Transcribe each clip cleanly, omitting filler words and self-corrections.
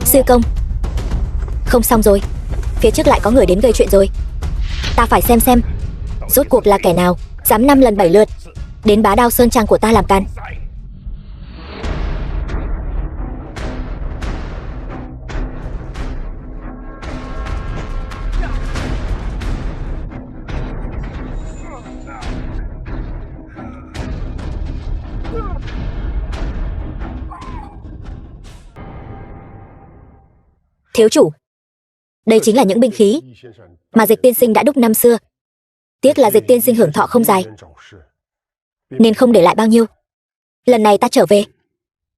Sư công, không xong rồi, phía trước lại có người đến gây chuyện rồi. Ta phải xem rốt cuộc là kẻ nào dám 5 lần 7 lượt đến Bá Đao Sơn Trang của ta làm can. Thiếu chủ, đây chính là những binh khí mà Dịch tiên sinh đã đúc năm xưa. Tiếc là Dịch tiên sinh hưởng thọ không dài, nên không để lại bao nhiêu. Lần này ta trở về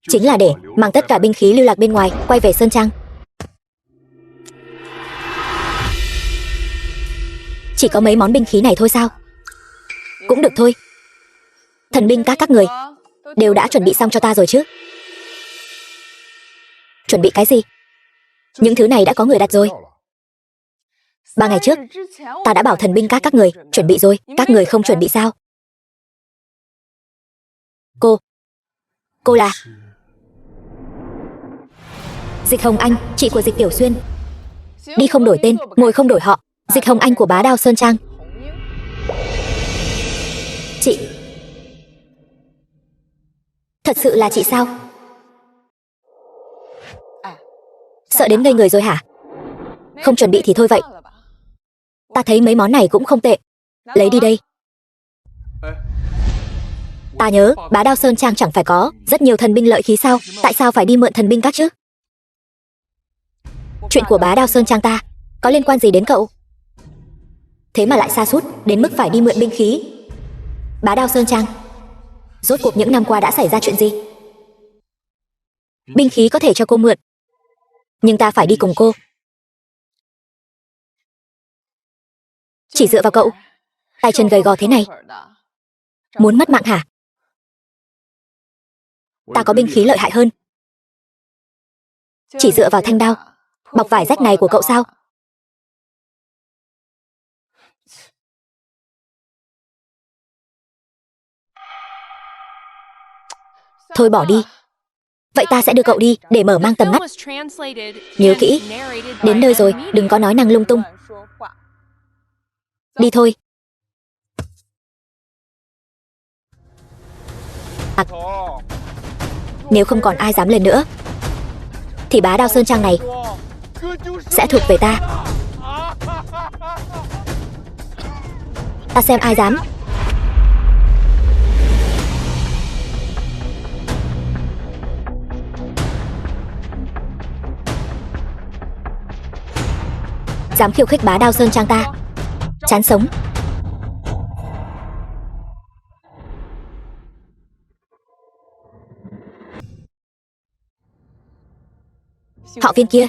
chính là để mang tất cả binh khí lưu lạc bên ngoài quay về Sơn Trang. Chỉ có mấy món binh khí này thôi sao? Cũng được thôi. Thần binh các người đều đã chuẩn bị xong cho ta rồi chứ? Chuẩn bị cái gì? Những thứ này đã có người đặt rồi. 3 ngày trước ta đã bảo thần binh các người chuẩn bị rồi. Các người không chuẩn bị sao? Cô là Dịch Hồng Anh, chị của Dịch Tiểu Xuyên. Đi không đổi tên, ngồi không đổi họ. Dịch Hồng Anh của Bá Đao Sơn Trang. Chị, thật sự là chị sao? Sợ đến ngây người rồi hả? Không chuẩn bị thì thôi vậy. Ta thấy mấy món này cũng không tệ. Lấy đi đây. Ta nhớ Bá Đao Sơn Trang chẳng phải có rất nhiều thần binh lợi khí sao? Tại sao phải đi mượn thần binh các chứ? Chuyện của Bá Đao Sơn Trang ta có liên quan gì đến cậu? Thế mà lại sa sút đến mức phải đi mượn binh khí. Bá Đao Sơn Trang, rốt cuộc những năm qua đã xảy ra chuyện gì? Binh khí có thể cho cô mượn, nhưng ta phải đi cùng cô. Chỉ dựa vào cậu, tay chân gầy gò thế này, muốn mất mạng hả? Ta có binh khí lợi hại hơn. Chỉ dựa vào thanh đao bọc vải rách này của cậu sao? Thôi bỏ đi. Vậy ta sẽ đưa cậu đi để mở mang tầm mắt. Nhớ kỹ, đến nơi rồi đừng có nói năng lung tung. Đi thôi. Nếu không còn ai dám lên nữa thì Bá Đao Sơn Trang này sẽ thuộc về ta. Ta xem ai dám. Dám khiêu khích Bá Đao Sơn Trang ta, chán sống. Họ Viên kia,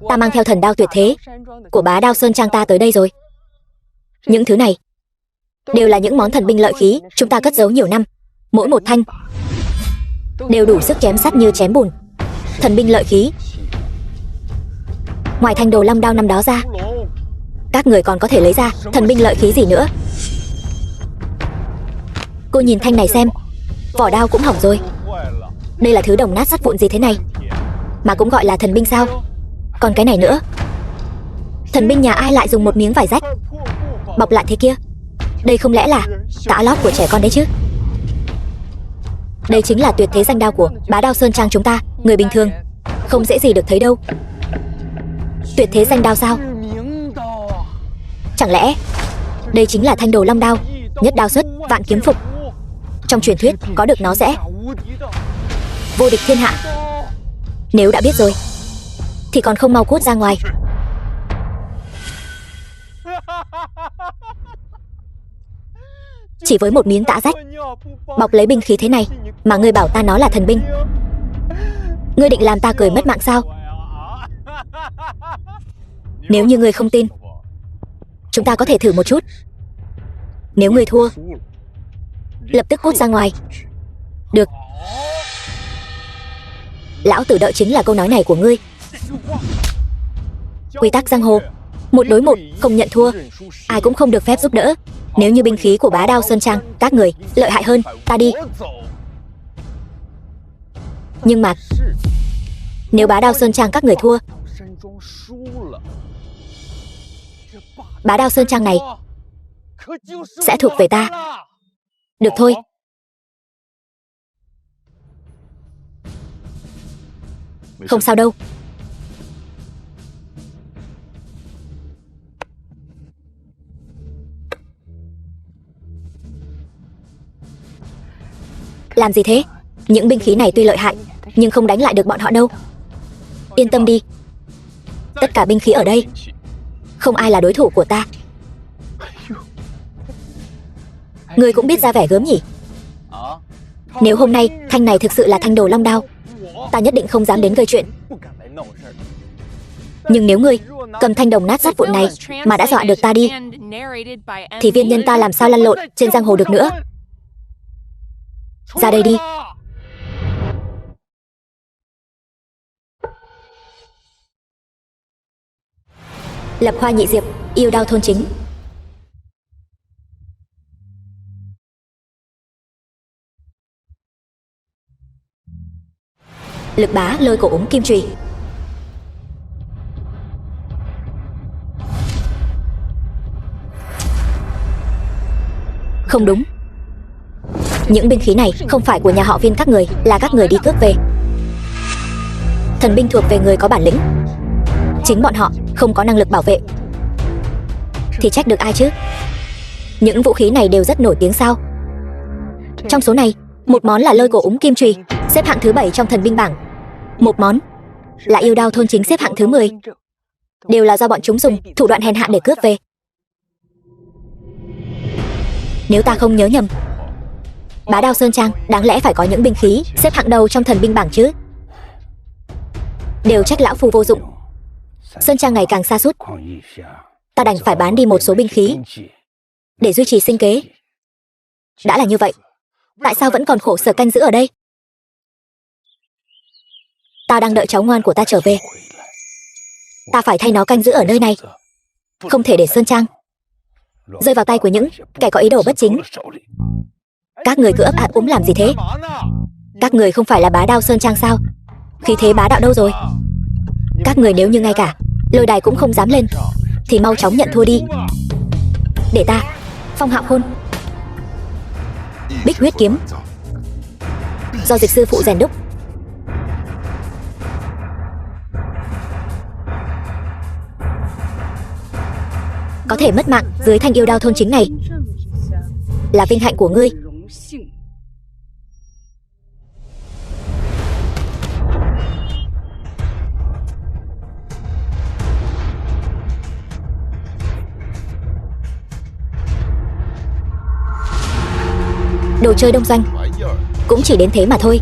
ta mang theo thần đao tuyệt thế của Bá Đao Sơn Trang ta tới đây rồi. Những thứ này đều là những món thần binh lợi khí chúng ta cất giấu nhiều năm. Mỗi một thanh đều đủ sức chém sắt như chém bùn. Thần binh lợi khí, ngoài thanh Đồ Long đao năm đó ra, các người còn có thể lấy ra thần binh lợi khí gì nữa? Cô nhìn thanh này xem, vỏ đao cũng hỏng rồi. Đây là thứ đồng nát sắt vụn gì thế này mà cũng gọi là thần binh sao? Còn cái này nữa, thần binh nhà ai lại dùng một miếng vải rách bọc lại thế kia? Đây không lẽ là tã lót của trẻ con đấy chứ? Đây chính là tuyệt thế danh đao của Bá Đao Sơn Trang chúng ta. Người bình thường không dễ gì được thấy đâu. Tuyệt thế danh đao sao? Chẳng lẽ đây chính là thanh Đồ Long đao, nhất đao xuất vạn kiếm phục? Trong truyền thuyết có được nó sẽ vô địch thiên hạ. Nếu đã biết rồi thì còn không mau cút ra ngoài. Chỉ với một miếng tã rách bọc lấy binh khí thế này mà ngươi bảo ta nó là thần binh? Ngươi định làm ta cười mất mạng sao? Nếu như ngươi không tin, chúng ta có thể thử một chút. Nếu ngươi thua, lập tức cút ra ngoài. Được. Lão tử đợi chính là câu nói này của ngươi. Quy tắc giang hồ, 1 đối 1, không nhận thua, ai cũng không được phép giúp đỡ. Nếu như binh khí của Bá Đao Sơn Trang các người lợi hại hơn, ta đi. Nhưng mà Nếu Bá Đao Sơn Trang các người thua, Bá Đao Sơn Trang này sẽ thuộc về ta. Được thôi. Không sao đâu. Làm gì thế? Những binh khí này tuy lợi hại, nhưng không đánh lại được bọn họ đâu. Yên tâm đi. Tất cả binh khí ở đây, không ai là đối thủ của ta. Ngươi cũng biết ra vẻ gớm nhỉ? Nếu hôm nay thanh này thực sự là thanh Đồ Long đao, ta nhất định không dám đến gây chuyện. Nhưng nếu ngươi cầm thanh đồng nát sắt vụn này mà đã dọa được ta đi, thì viên nhân ta làm sao lăn lộn trên giang hồ được nữa. Ra đây đi. Lập Hoa Nhị Diệp, yêu đao thôn chính. Lực Bá lôi cổ úng kim chùy. Không đúng. Những binh khí này không phải của nhà họ Viên các người, là các người đi cướp về. Thần binh thuộc về người có bản lĩnh. Chính bọn họ không có năng lực bảo vệ, thì trách được ai chứ? Những vũ khí này đều rất nổi tiếng sao? Trong số này, một món là lôi cổ úng kim chùy, xếp hạng thứ 7 trong thần binh bảng. Một món là yêu đao thôn chính, xếp hạng thứ 10. Đều là do bọn chúng dùng thủ đoạn hèn hạ để cướp về. Nếu ta không nhớ nhầm, Bá Đao Sơn Trang đáng lẽ phải có những binh khí xếp hạng đầu trong thần binh bảng chứ. Đều trách lão phu vô dụng. Sơn Trang ngày càng sa sút, ta đành phải bán đi một số binh khí để duy trì sinh kế. Đã là như vậy, tại sao vẫn còn khổ sở canh giữ ở đây? Ta đang đợi cháu ngoan của ta trở về. Ta phải thay nó canh giữ ở nơi này, không thể để Sơn Trang rơi vào tay của những kẻ có ý đồ bất chính. Các người cứ ấp áp úng làm gì thế? Các người không phải là Bá Đao Sơn Trang sao? Khí thế bá đạo đâu rồi? Các người nếu như ngay cả lôi đài cũng không dám lên, thì mau chóng nhận thua đi, để ta phong hạo khôn. Bích huyết kiếm do Dịch sư phụ rèn đúc. Có thể mất mạng dưới thanh yêu đao thôn chính này là vinh hạnh của ngươi. Đồ chơi đông doanh cũng chỉ đến thế mà thôi.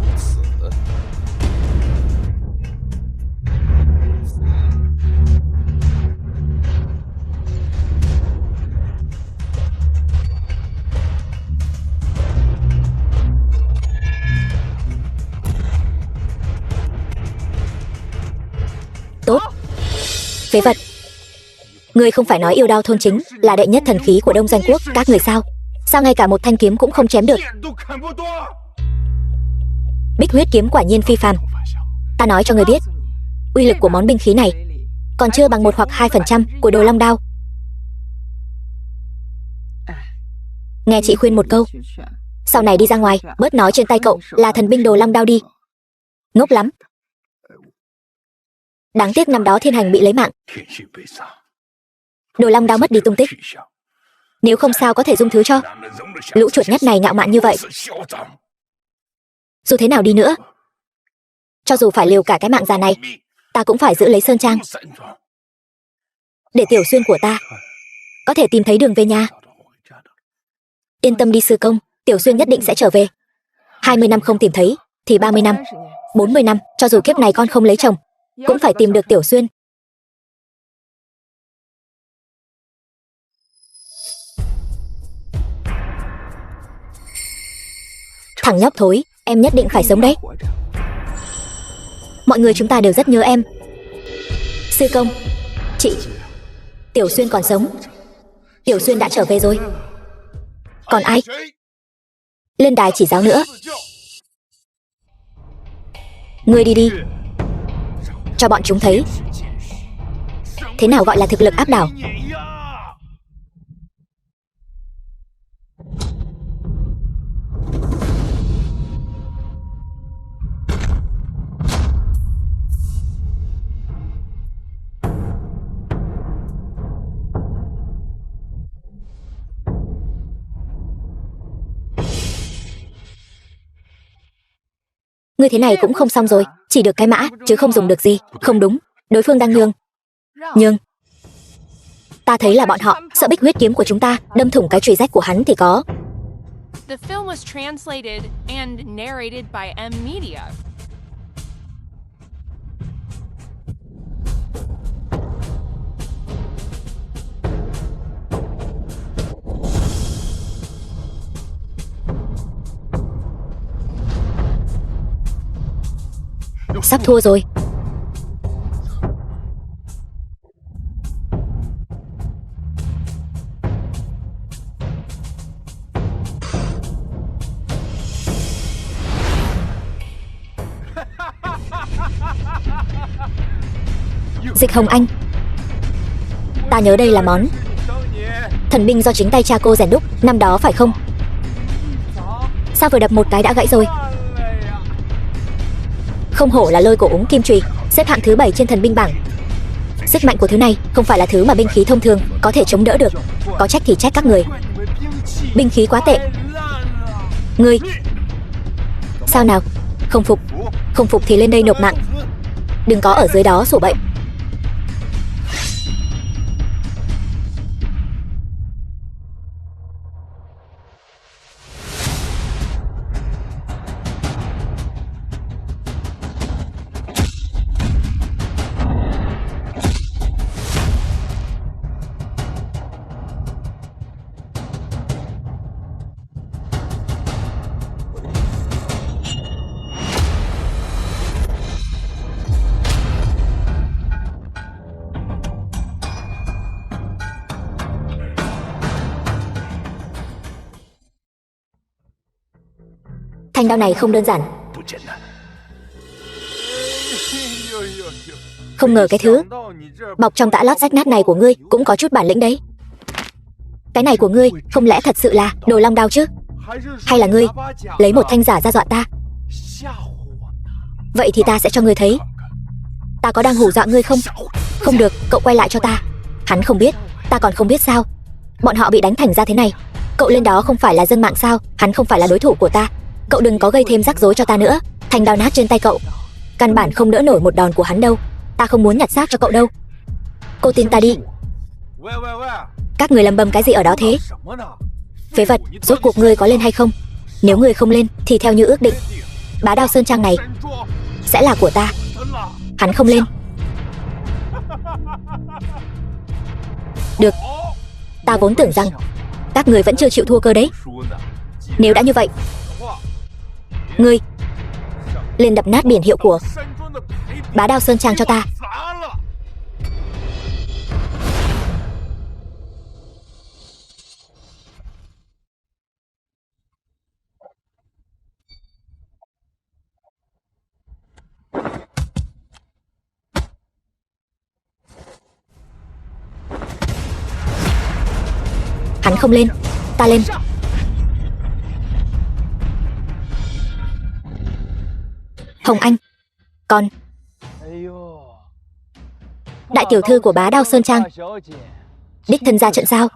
Tốt. Phế vật. Ngươi không phải nói yêu đao thôn chính là đệ nhất thần khí của Đông Doanh Quốc các người sao? Sao ngay cả một thanh kiếm cũng không chém được? Bích huyết kiếm quả nhiên phi phàm. Ta nói cho ngươi biết, uy lực của món binh khí này còn chưa bằng 1 hoặc 2% của Đồ Long đao. Nghe chị khuyên một câu, sau này đi ra ngoài bớt nói trên tay cậu là thần binh Đồ Long đao đi. Ngốc lắm. Đáng tiếc năm đó Thiên Hành bị lấy mạng, Đồ Long đao mất đi tung tích. Nếu không sao có thể dung thứ cho lũ chuột nhắt này ngạo mạn như vậy. Dù thế nào đi nữa, cho dù phải liều cả cái mạng già này, ta cũng phải giữ lấy Sơn Trang, để Tiểu Xuyên của ta có thể tìm thấy đường về nhà. Yên tâm đi sư công, Tiểu Xuyên nhất định sẽ trở về. 20 năm không tìm thấy thì 30 năm, 40 năm, cho dù kiếp này con không lấy chồng, cũng phải tìm được Tiểu Xuyên. Thằng nhóc thối, em nhất định phải sống đấy. Mọi người chúng ta đều rất nhớ em. Sư công, chị, Tiểu Xuyên còn sống. Tiểu Xuyên đã trở về rồi. Còn ai? Lên đài chỉ giáo nữa. Ngươi đi đi. cho bọn chúng thấy thế nào gọi là thực lực áp đảo. Ngươi thế này cũng không xong rồi, chỉ được cái mã chứ không dùng được gì. Không đúng, đối phương đang nhường. Nhường. Ta thấy là bọn họ sợ bích huyết kiếm của chúng ta đâm thủng cái chùy rách của hắn thì có. The film was translated and narrated by M Media. Sắp thua rồi. Dịch Hồng Anh. Ta nhớ đây là món thần binh do chính tay cha cô rèn đúc năm đó phải không? Sao vừa đập một cái đã gãy rồi? Không hổ là Lôi Cổ Úng Kim Chùy, xếp hạng thứ 7 trên thần binh bảng. Sức mạnh của thứ này không phải là thứ mà binh khí thông thường có thể chống đỡ được. Có trách thì trách các người. Binh khí quá tệ. Ngươi sao nào? Không phục? Không phục thì lên đây nộp mạng. Đừng có ở dưới đó sổ bậy. Thanh đao này không đơn giản. Không ngờ cái thứ bọc trong tã lót rách nát này của ngươi cũng có chút bản lĩnh đấy. Cái này của ngươi không lẽ thật sự là Đồ Long đao chứ? Hay là ngươi lấy một thanh giả ra dọa ta? Vậy thì ta sẽ cho ngươi thấy ta có đang hù dọa ngươi không? Không được, cậu quay lại cho ta. Hắn không biết, ta còn không biết sao? Bọn họ bị đánh thành ra thế này. Cậu lên đó không phải là dân mạng sao? Hắn không phải là đối thủ của ta. Cậu đừng có gây thêm rắc rối cho ta nữa. Thanh đao nát trên tay cậu căn bản không đỡ nổi một đòn của hắn đâu. Ta không muốn nhặt xác cho cậu đâu. Cô tin ta đi. Các người lầm bầm cái gì ở đó thế? Phế vật, rốt cuộc ngươi có lên hay không? Nếu ngươi không lên thì theo như ước định, Bá Đao Sơn Trang này sẽ là của ta. Hắn không lên. Được. Ta vốn tưởng rằng các người vẫn chưa chịu thua cơ đấy. Nếu đã như vậy, ngươi lên đập nát biển hiệu của Bá Đao Sơn Trang cho ta. Hắn không lên, ta lên. Hồng Anh, con đại tiểu thư của Bá Đao Sơn Trang đích thân ra trận sao?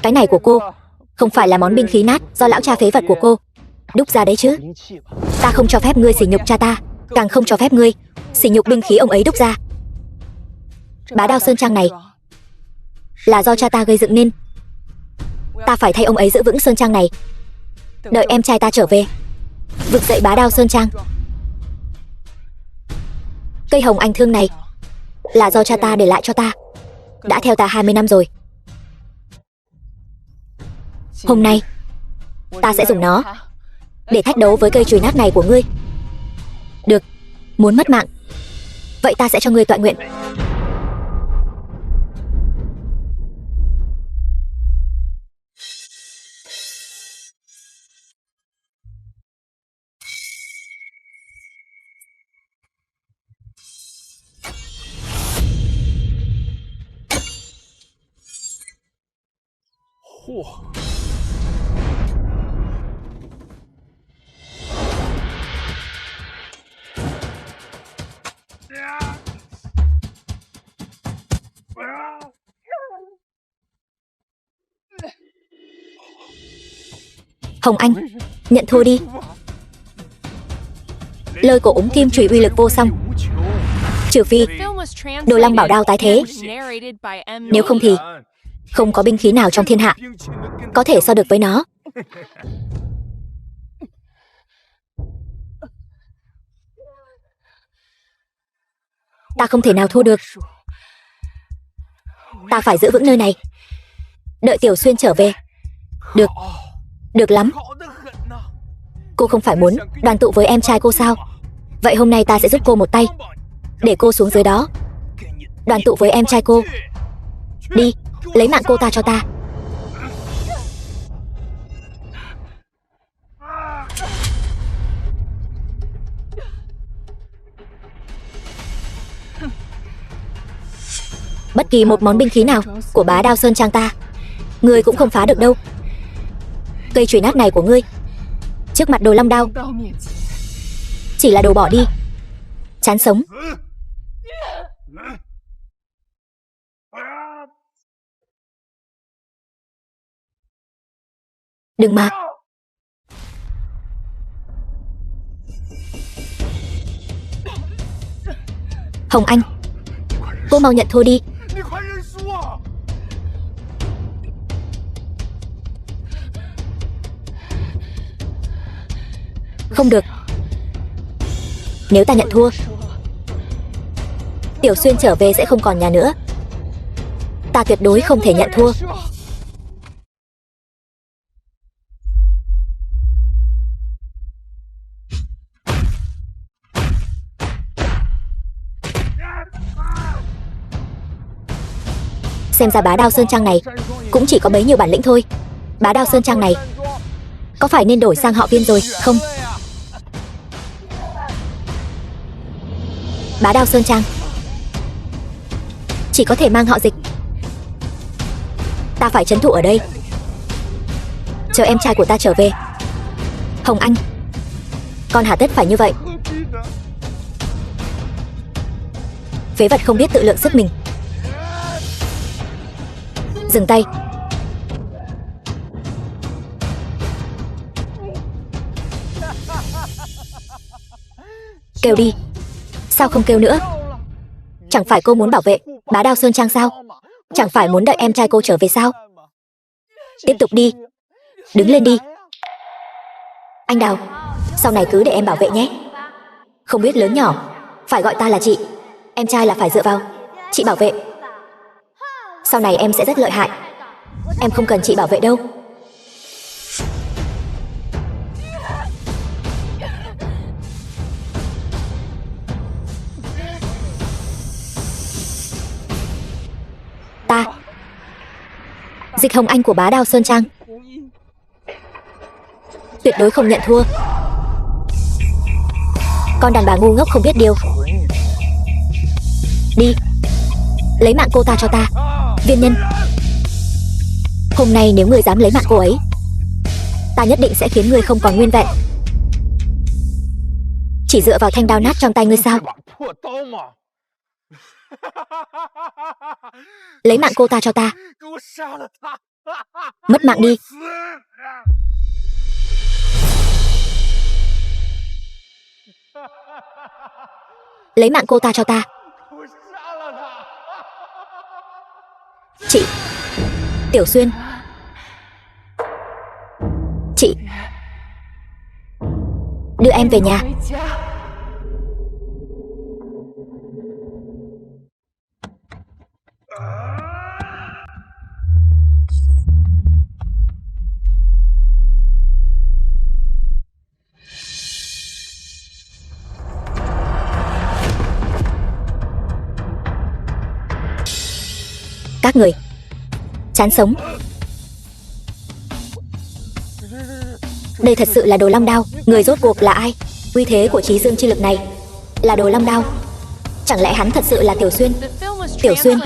Cái này của cô không phải là món binh khí nát do lão cha phế vật của cô đúc ra đấy chứ? Ta không cho phép ngươi sỉ nhục cha ta, càng không cho phép ngươi sỉ nhục binh khí ông ấy đúc ra. Bá Đao Sơn Trang này là do cha ta gây dựng nên. Ta phải thay ông ấy giữ vững Sơn Trang này, đợi em trai ta trở về vực dậy Bá Đao Sơn Trang. Cây hồng anh thương này là do cha ta để lại cho ta, đã theo ta 20 năm rồi. Hôm nay ta sẽ dùng nó để thách đấu với cây chùy nát này của ngươi. Được, muốn mất mạng, vậy ta sẽ cho ngươi tọa nguyện. Hồng Anh, nhận thua đi. Lôi cổ úng kim chùy uy lực vô song. Trừ phi Đồ Long Bảo Đao tái thế. Nếu không thì không có binh khí nào trong thiên hạ có thể so được với nó. Ta không thể nào thua được. Ta phải giữ vững nơi này, đợi Tiểu Xuyên trở về. Được, được lắm. Cô không phải muốn đoàn tụ với em trai cô sao? Vậy hôm nay ta sẽ giúp cô một tay, để cô xuống dưới đó đoàn tụ với em trai cô. Đi, lấy mạng cô ta cho ta. Bất kỳ một món binh khí nào của Bá Đao Sơn Trang ta, ngươi cũng không phá được đâu. Cây chùy nát này của ngươi trước mặt Đồ Long Đao chỉ là đồ bỏ đi, chán sống. Đừng mà. Hồng Anh, cô mau nhận thua đi. Không được. Nếu ta nhận thua, Tiểu Xuyên trở về sẽ không còn nhà nữa. Ta tuyệt đối không thể nhận thua. Xem ra Bá Đao Sơn Trang này cũng chỉ có bấy nhiêu bản lĩnh thôi. Bá Đao Sơn Trang này có phải nên đổi sang họ Viên rồi không? Bá Đao Sơn Trang chỉ có thể mang họ Dịch. Ta phải trấn thủ ở đây, chờ em trai của ta trở về. Hồng Anh, con hà tất phải như vậy? Phế vật không biết tự lượng sức mình. Dừng tay. Kêu đi. Sao không kêu nữa? Chẳng phải cô muốn bảo vệ Bá Đao Sơn Trang sao? Chẳng phải muốn đợi em trai cô trở về sao? Tiếp tục đi. Đứng lên đi. Anh Đào, sau này cứ để em bảo vệ nhé. Không biết lớn nhỏ, phải gọi ta là chị. Em trai là phải dựa vào chị bảo vệ. Sau này em sẽ rất lợi hại. Em không cần chị bảo vệ đâu. Ta, Dịch Hồng Anh của Bá Đao Sơn Trang, tuyệt đối không nhận thua. Con đàn bà ngu ngốc không biết điều. Đi, lấy mạng cô ta cho ta. Viên Nhân, hôm nay nếu ngươi dám lấy mạng cô ấy, ta nhất định sẽ khiến ngươi không còn nguyên vẹn. Chỉ dựa vào thanh đao nát trong tay ngươi sao? Lấy mạng cô ta cho ta. Mất mạng đi. Lấy mạng cô ta cho ta. Chị Tiểu Xuyên, chị đưa em về nhà. Các người chán sống. Đây thật sự là Đồ Long Đao. Người rốt cuộc là ai? Uy thế của Chí Dương chi lực này là Đồ Long Đao. Chẳng lẽ hắn thật sự là Tiểu Xuyên? Tiểu Xuyên,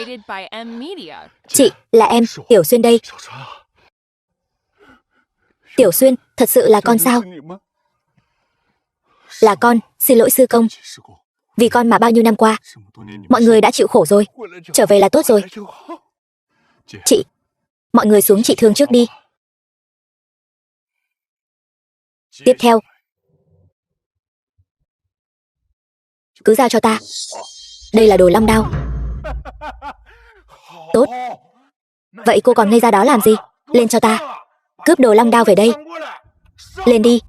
narrated by M Media. Chị, là em, Tiểu Xuyên đây. Tiểu Xuyên, thật sự là con sao? Là con, xin lỗi sư công. Vì con mà bao nhiêu năm qua, mọi người đã chịu khổ rồi. Trở về là tốt rồi. Chị, mọi người xuống trị thương trước đi. Tiếp theo, cứ giao cho ta. Đây là đồ long đao. Tốt. Vậy cô còn ngây ra đó làm gì? Lên cho ta. Cướp đồ long đao về đây. Lên đi.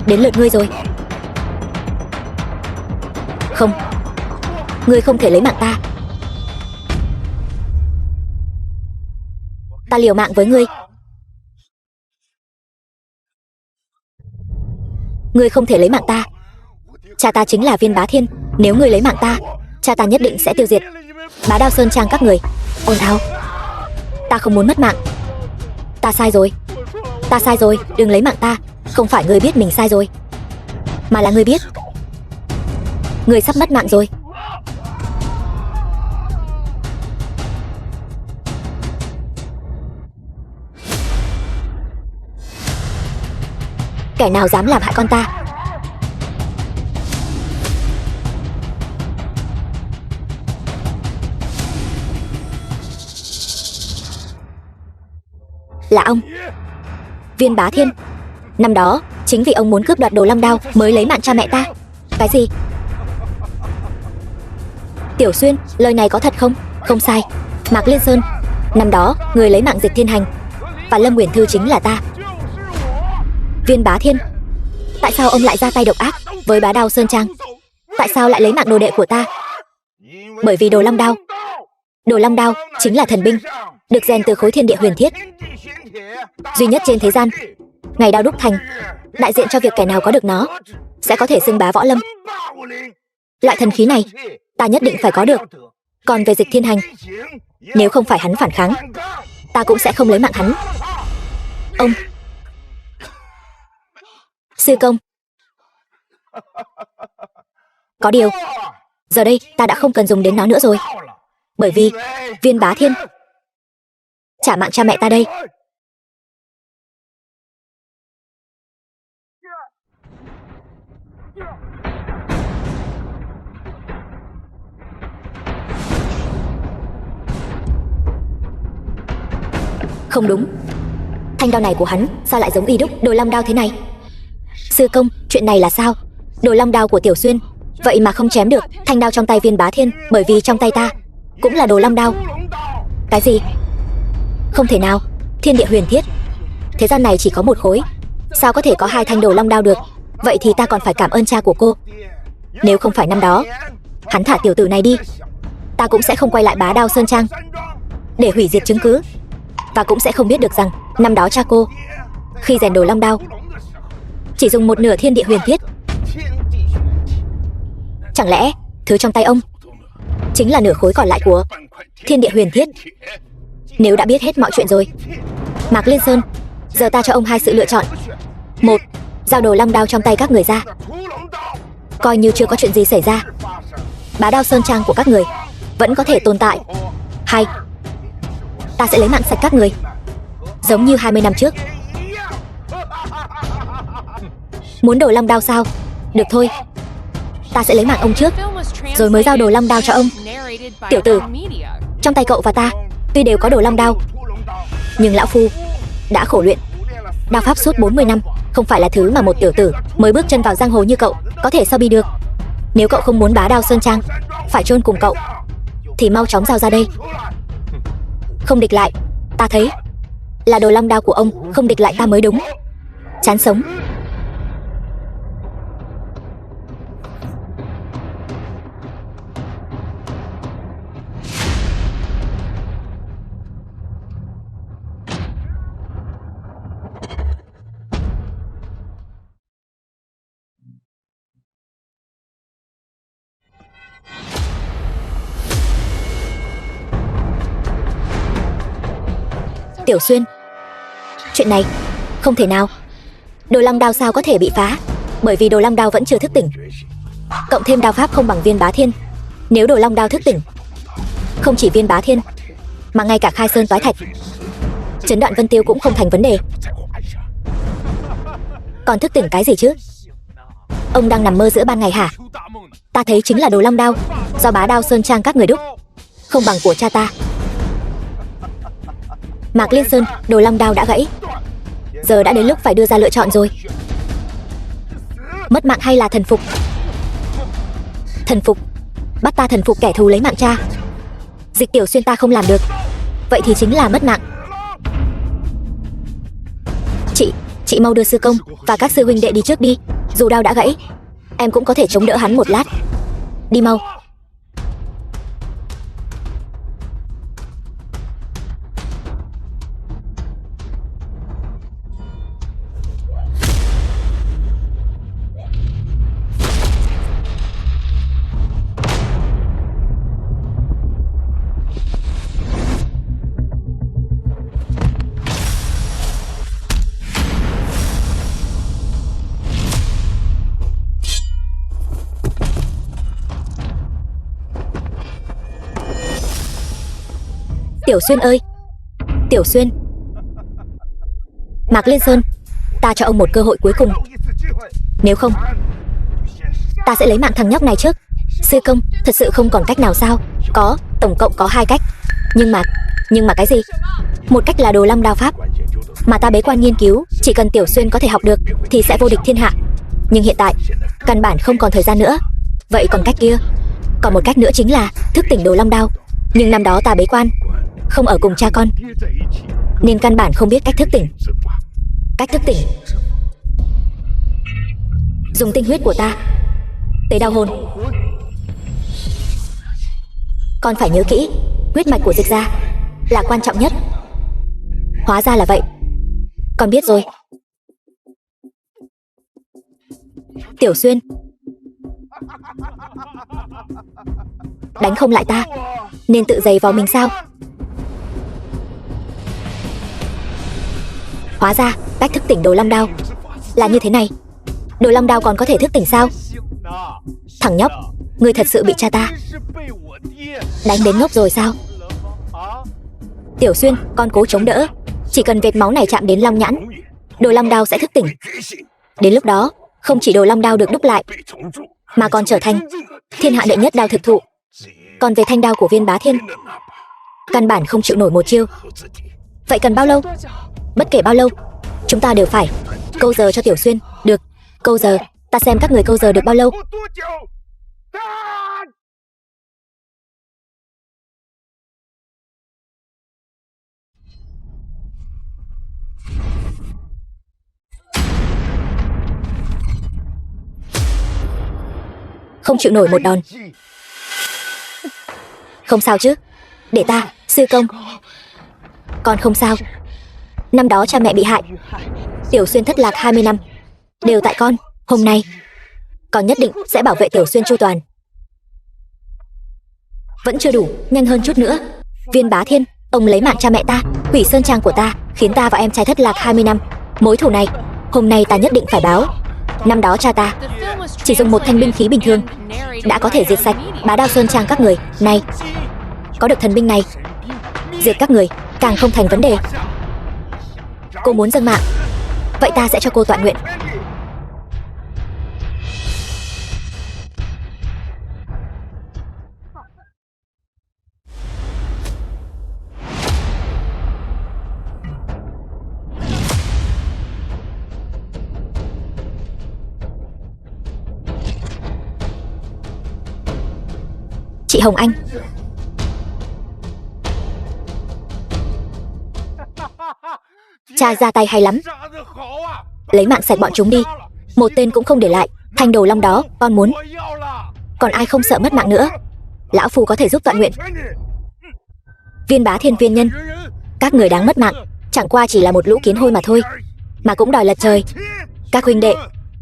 Đến lượt ngươi rồi. Không, ngươi không thể lấy mạng ta. Ta liều mạng với ngươi. Ngươi không thể lấy mạng ta. Cha ta chính là Viên Bá Thiên. Nếu ngươi lấy mạng ta, cha ta nhất định sẽ tiêu diệt Bá Đao Sơn Trang các người. Ồn ào. Ta không muốn mất mạng. Ta sai rồi. Ta sai rồi, đừng lấy mạng ta. Không phải ngươi biết mình sai rồi, mà là ngươi biết ngươi sắp mất mạng rồi. Kẻ nào dám làm hại con ta? Là ông, Viên Bá Thiên. Năm đó, chính vì ông muốn cướp đoạt đồ long đao mới lấy mạng cha mẹ ta. Cái gì? Tiểu Xuyên, lời này có thật không? Không sai. Mạc Liên Sơn, năm đó, người lấy mạng Dịch Thiên Hành và Lâm Uyển Thư chính là ta. Viên Bá Thiên, tại sao ông lại ra tay độc ác với Bá Đao Sơn Trang? Tại sao lại lấy mạng đồ đệ của ta? Bởi vì đồ long đao. Đồ long đao chính là thần binh, được rèn từ khối thiên địa huyền thiết, duy nhất trên thế gian. Ngày đao đúc thành, đại diện cho việc kẻ nào có được nó sẽ có thể xưng bá võ lâm. Loại thần khí này ta nhất định phải có được. Còn về Dịch Thiên Hành, nếu không phải hắn phản kháng, ta cũng sẽ không lấy mạng hắn. Ông sư công, có điều giờ đây ta đã không cần dùng đến nó nữa rồi. Bởi vì Viên Bá Thiên trả mạng cha mẹ ta đây. Không đúng, thanh đao này của hắn sao lại giống y đúc đồ long đao thế này? Sư công, chuyện này là sao? Đồ long đao của Tiểu Xuyên vậy mà không chém được thanh đao trong tay Viên Bá Thiên, bởi vì trong tay ta cũng là đồ long đao. Cái gì? Không thể nào, thiên địa huyền thiết, thế gian này chỉ có một khối, sao có thể có hai thanh đồ long đao được? Vậy thì ta còn phải cảm ơn cha của cô. Nếu không phải năm đó hắn thả tiểu tử này đi, ta cũng sẽ không quay lại Bá Đao Sơn Trang để hủy diệt chứng cứ, và cũng sẽ không biết được rằng năm đó cha cô khi rèn đồ long đao chỉ dùng một nửa thiên địa huyền thiết. Chẳng lẽ thứ trong tay ông chính là nửa khối còn lại của thiên địa huyền thiết? Nếu đã biết hết mọi chuyện rồi, Mạc Liên Sơn, giờ ta cho ông hai sự lựa chọn. Một, giao đồ long đao trong tay các người ra, coi như chưa có chuyện gì xảy ra, Bá Đao Sơn Trang của các người vẫn có thể tồn tại. Hai, ta sẽ lấy mạng sạch các người, giống như 20 năm trước. Muốn đồ long đao sao? Được thôi, ta sẽ lấy mạng ông trước, rồi mới giao đồ long đao cho ông. Tiểu tử, trong tay cậu và ta tuy đều có đồ long đao, nhưng lão phu đã khổ luyện đao pháp suốt 40 năm, không phải là thứ mà một tiểu tử mới bước chân vào giang hồ như cậu có thể so bì được. Nếu cậu không muốn Bá Đao Sơn Trang phải chôn cùng cậu, thì mau chóng giao ra đây. Không địch lại, ta thấy là đồ long đao của ông không địch lại ta mới đúng. Chán sống. Tiểu Xuyên, chuyện này không thể nào. Đồ Long Đao sao có thể bị phá? Bởi vì Đồ Long Đao vẫn chưa thức tỉnh, cộng thêm đao pháp không bằng Viên Bá Thiên. Nếu Đồ Long Đao thức tỉnh, không chỉ Viên Bá Thiên mà ngay cả Khai Sơn Toái Thạch, Chấn Đoạn Vân Tiêu cũng không thành vấn đề. Còn thức tỉnh cái gì chứ? Ông đang nằm mơ giữa ban ngày hả? Ta thấy chính là Đồ Long Đao do Bá Đao Sơn Trang các người đúc, không bằng của cha ta. Mạc Liên Sơn, Đồ Long Đao đã gãy, giờ đã đến lúc phải đưa ra lựa chọn rồi. Mất mạng hay là thần phục? Thần phục. Bắt ta thần phục kẻ thù lấy mạng cha. Dịch Tiểu Xuyên ta không làm được, vậy thì chính là mất mạng. Chị mau đưa sư công và các sư huynh đệ đi trước đi. Dù đao đã gãy, em cũng có thể chống đỡ hắn một lát. Đi mau. Tiểu Xuyên ơi! Tiểu Xuyên! Mạc Liên Sơn, ta cho ông một cơ hội cuối cùng. Nếu không, ta sẽ lấy mạng thằng nhóc này trước. Sư công, thật sự không còn cách nào sao? Có, tổng cộng có 2 cách. Nhưng mà cái gì? Một cách là Đồ Long Đao pháp mà ta bế quan nghiên cứu, chỉ cần Tiểu Xuyên có thể học được thì sẽ vô địch thiên hạ. Nhưng hiện tại, căn bản không còn thời gian nữa. Vậy còn cách kia? Còn một cách nữa chính là thức tỉnh Đồ Long Đao. Nhưng năm đó ta bế quan, không ở cùng cha con, nên căn bản không biết cách thức tỉnh. Cách thức tỉnh: dùng tinh huyết của ta tế đao hồn. Con phải nhớ kỹ, huyết mạch của Dịch gia là quan trọng nhất. Hóa ra là vậy, con biết rồi. Tiểu Xuyên, đánh không lại ta nên tự giày vào mình sao? Hóa ra cách thức tỉnh Đồ Long Đao là như thế này. Đồ Long Đao còn có thể thức tỉnh sao? Thằng nhóc, ngươi thật sự bị cha ta đánh đến ngốc rồi sao? Tiểu Xuyên, con cố chống đỡ. Chỉ cần vệt máu này chạm đến Long Nhãn, Đồ Long Đao sẽ thức tỉnh. Đến lúc đó, không chỉ Đồ Long Đao được đúc lại, mà còn trở thành thiên hạ đệ nhất đao thực thụ. Còn về thanh đao của Viên Bá Thiên, căn bản không chịu nổi một chiêu. Vậy cần bao lâu? Bất kể bao lâu, chúng ta đều phải câu giờ cho Tiểu Xuyên. Được, câu giờ. Ta xem các người câu giờ được bao lâu. Không chịu nổi một đòn. Không sao chứ? Để ta, sư công. Con không sao. Năm đó cha mẹ bị hại, Tiểu Xuyên thất lạc 20 năm, đều tại con. Hôm nay, con nhất định sẽ bảo vệ Tiểu Xuyên chu toàn. Vẫn chưa đủ, nhanh hơn chút nữa. Viên Bá Thiên, ông lấy mạng cha mẹ ta, hủy sơn trang của ta, khiến ta và em trai thất lạc 20 năm. Mối thù này, hôm nay ta nhất định phải báo. Năm đó cha ta chỉ dùng một thanh binh khí bình thường đã có thể diệt sạch Bá Đao Sơn Trang các người. Này, có được thần binh này, diệt các người càng không thành vấn đề. Cô muốn dâng mạng, vậy ta sẽ cho cô toại nguyện. Chị Hồng Anh, cha ra tay hay lắm. Lấy mạng sạch bọn chúng đi, một tên cũng không để lại. Thanh Đồ Long đó con muốn, còn ai không sợ mất mạng nữa. Lão phu có thể giúp toại nguyện. Viên Bá Thiên, Viên Nhân, các người đáng mất mạng, chẳng qua chỉ là một lũ kiến hôi mà thôi, mà cũng đòi lật trời. Các huynh đệ,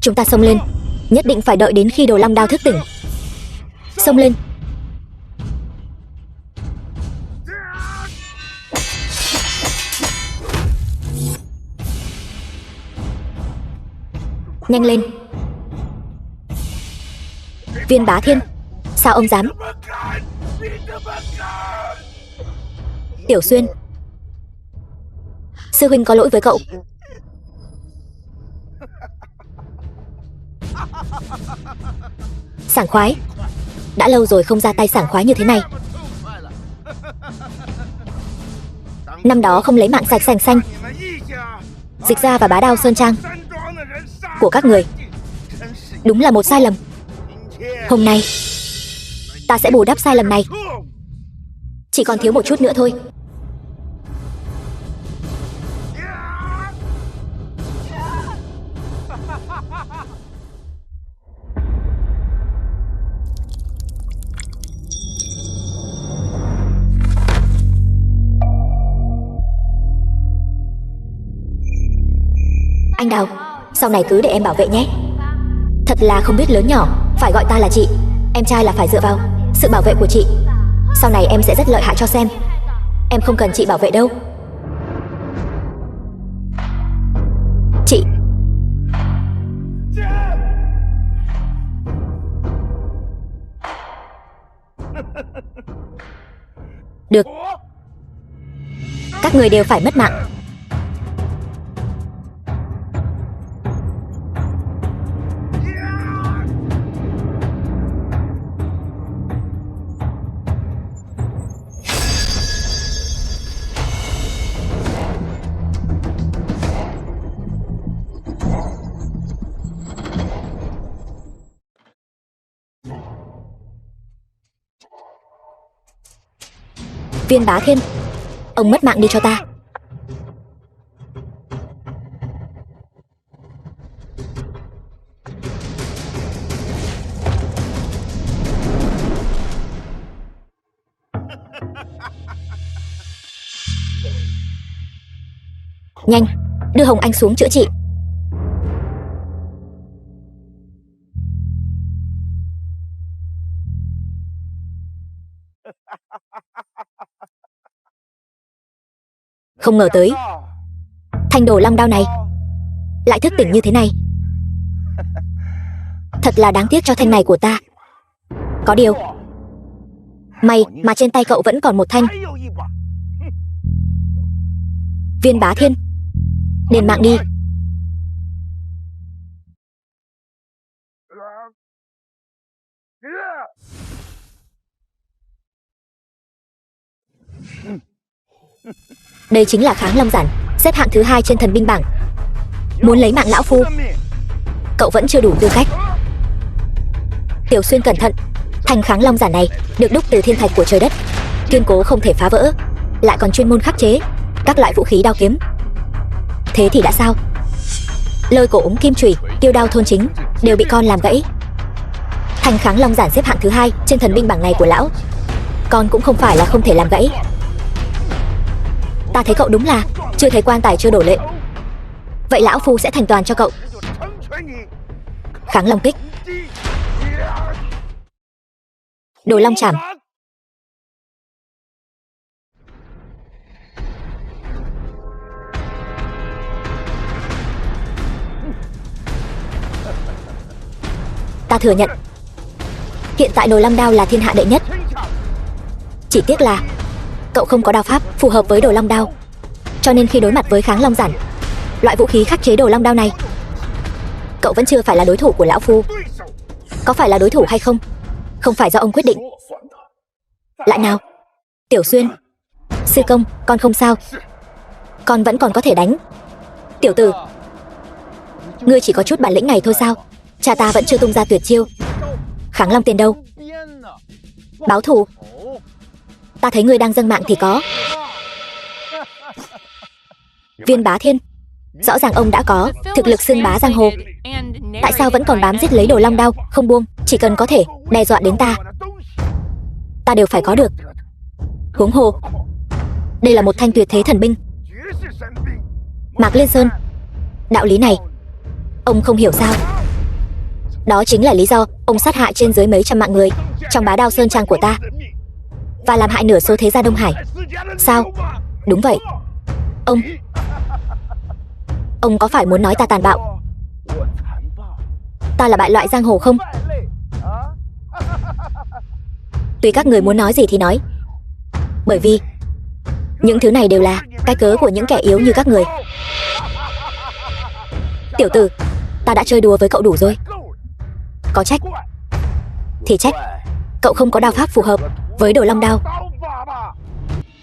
chúng ta xông lên, nhất định phải đợi đến khi Đồ Long Đao thức tỉnh. Xông lên. Nhanh lên. Viên Bá Thiên, sao ông dám? Tiểu Xuyên, sư huynh có lỗi với cậu. Sảng khoái. Đã lâu rồi không ra tay sảng khoái như thế này. Năm đó không lấy mạng sạch sành xanh, Dịch Gia và Bá Đao Sơn Trang của các người đúng là một sai lầm. Hôm nay ta sẽ bù đắp sai lầm này. Chỉ còn thiếu một chút nữa thôi. Anh Đào, sau này cứ để em bảo vệ nhé. Thật là không biết lớn nhỏ, phải gọi ta là chị. Em trai là phải dựa vào sự bảo vệ của chị. Sau này em sẽ rất lợi hại cho xem. Em không cần chị bảo vệ đâu. Chị. Được. Các người đều phải mất mạng. Viên Bá Thiên, ông mất mạng đi cho ta. Nhanh, đưa Hồng Anh xuống chữa trị. Không ngờ tới thanh đồ long đao này lại thức tỉnh như thế này. Thật là đáng tiếc cho thanh này của ta. Có điều may mà trên tay cậu vẫn còn một thanh. Viên Bá Thiên, đền mạng đi. Đây chính là Kháng Long Giản, xếp hạng thứ 2 trên thần binh bảng. Muốn lấy mạng lão phu, cậu vẫn chưa đủ tư cách. Tiểu Xuyên cẩn thận, thanh Kháng Long Giản này được đúc từ thiên thạch của trời đất, kiên cố không thể phá vỡ, lại còn chuyên môn khắc chế các loại vũ khí đao kiếm. Thế thì đã sao? Lôi cổ úng kim chùy, tiêu đao thôn chính đều bị con làm gãy. Thanh Kháng Long Giản xếp hạng thứ 2 trên thần binh bảng này của lão, con cũng không phải là không thể làm gãy. Ta thấy cậu đúng là chưa thấy quan tài chưa đổ lệ. Vậy lão phu sẽ thành toàn cho cậu. Kháng Long kích, Đồ Long chảm. Ta thừa nhận, hiện tại Đồ Long đao là thiên hạ đệ nhất. Chỉ tiếc là cậu không có đao pháp phù hợp với Đồ Long đao, cho nên khi đối mặt với Kháng Long Giản, loại vũ khí khắc chế Đồ Long đao này, cậu vẫn chưa phải là đối thủ của lão phu. Có phải là đối thủ hay không, không phải do ông quyết định. Lại nào, Tiểu Xuyên, sư công, con không sao. Con vẫn còn có thể đánh. Tiểu tử, ngươi chỉ có chút bản lĩnh này thôi sao? Cha ta vẫn chưa tung ra tuyệt chiêu. Kháng Long tiền đâu? Báo thù? Ta thấy ngươi đang dâng mạng thì có. Viên Bá Thiên, rõ ràng ông đã có thực lực xưng bá giang hồ, tại sao vẫn còn bám giết lấy Đồ Long đao không buông? Chỉ cần có thể đe dọa đến ta, ta đều phải có được. Huống hồ đây là một thanh tuyệt thế thần binh. Mạc Liên Sơn, đạo lý này ông không hiểu sao? Đó chính là lý do ông sát hại trên dưới mấy trăm mạng người trong Bá Đao Sơn Trang của ta, và làm hại nửa số thế gia Đông Hải. Sao? Đúng vậy. Ông có phải muốn nói ta tàn bạo? ta là bại loại giang hồ không? Tùy các người muốn nói gì thì nói. Bởi vì những thứ này đều là cái cớ của những kẻ yếu như các người. Tiểu tử, ta đã chơi đùa với cậu đủ rồi. Có trách thì trách cậu không có đao pháp phù hợp với Đồ Long đao.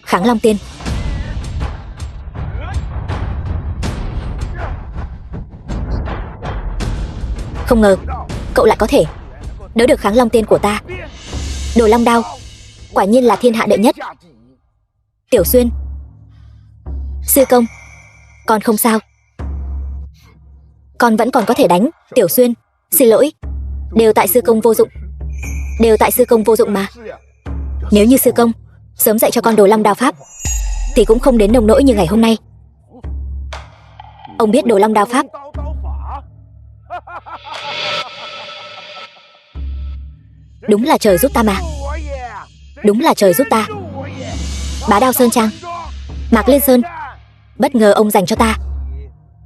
Kháng Long Tiên. Không ngờ cậu lại có thể đỡ được Kháng Long Tiên của ta. Đồ Long đao quả nhiên là thiên hạ đệ nhất. Tiểu Xuyên, sư công, con không sao. Con vẫn còn có thể đánh. Tiểu Xuyên, xin lỗi. Đều tại sư công vô dụng. Đều tại sư công vô dụng mà. Nếu như sư công sớm dạy cho con Đồ Long đao pháp thì cũng không đến nông nỗi như ngày hôm nay. Ông biết Đồ Long đao pháp? Đúng là trời giúp ta mà. Đúng là trời giúp ta. Bá Đao Sơn Trang, Mạc Liên Sơn, bất ngờ ông dành cho ta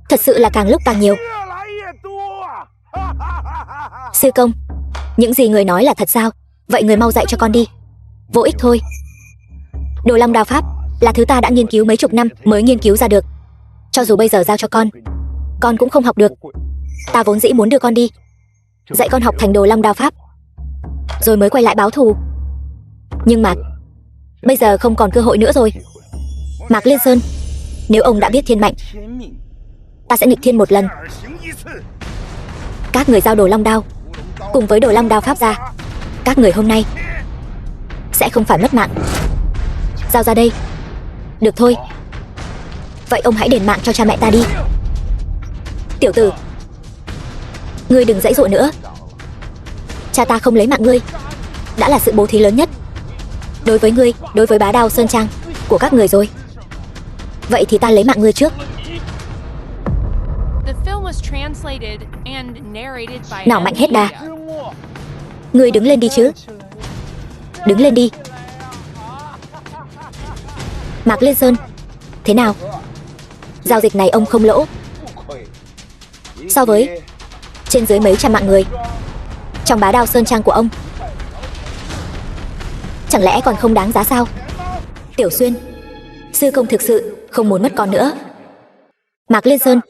thật sự là càng lúc càng nhiều. Sư công, những gì người nói là thật sao? Vậy người mau dạy cho con đi. Vô ích thôi. Đồ Long đao pháp là thứ ta đã nghiên cứu mấy chục năm mới nghiên cứu ra được. Cho dù bây giờ giao cho con cũng không học được. Ta vốn dĩ muốn đưa con đi dạy con học thành Đồ Long đao pháp, rồi mới quay lại báo thù. Nhưng mà bây giờ không còn cơ hội nữa rồi. Mạc Liên Sơn, nếu ông đã biết thiên mệnh, ta sẽ nghịch thiên một lần. Các người giao Đồ Long đao cùng với Đồ Long đao pháp ra, các người hôm nay sẽ không phải mất mạng. Giao ra đây. Được thôi. Vậy ông hãy đền mạng cho cha mẹ ta đi. Tiểu tử, ngươi đừng giãy giụa nữa. Cha ta không lấy mạng ngươi đã là sự bố thí lớn nhất đối với ngươi, đối với Bá Đao Sơn Trang của các người rồi. Vậy thì ta lấy mạng ngươi trước. Nào mạnh hết đà. Ngươi đứng lên đi chứ. Đứng lên đi. Mạc Liên Sơn, thế nào? Giao dịch này ông không lỗ. So với trên dưới mấy trăm mạng người trong Bá Đao Sơn Trang của ông, chẳng lẽ còn không đáng giá sao? Tiểu Xuyên, sư công thực sự không muốn mất con nữa. Mạc Liên Sơn,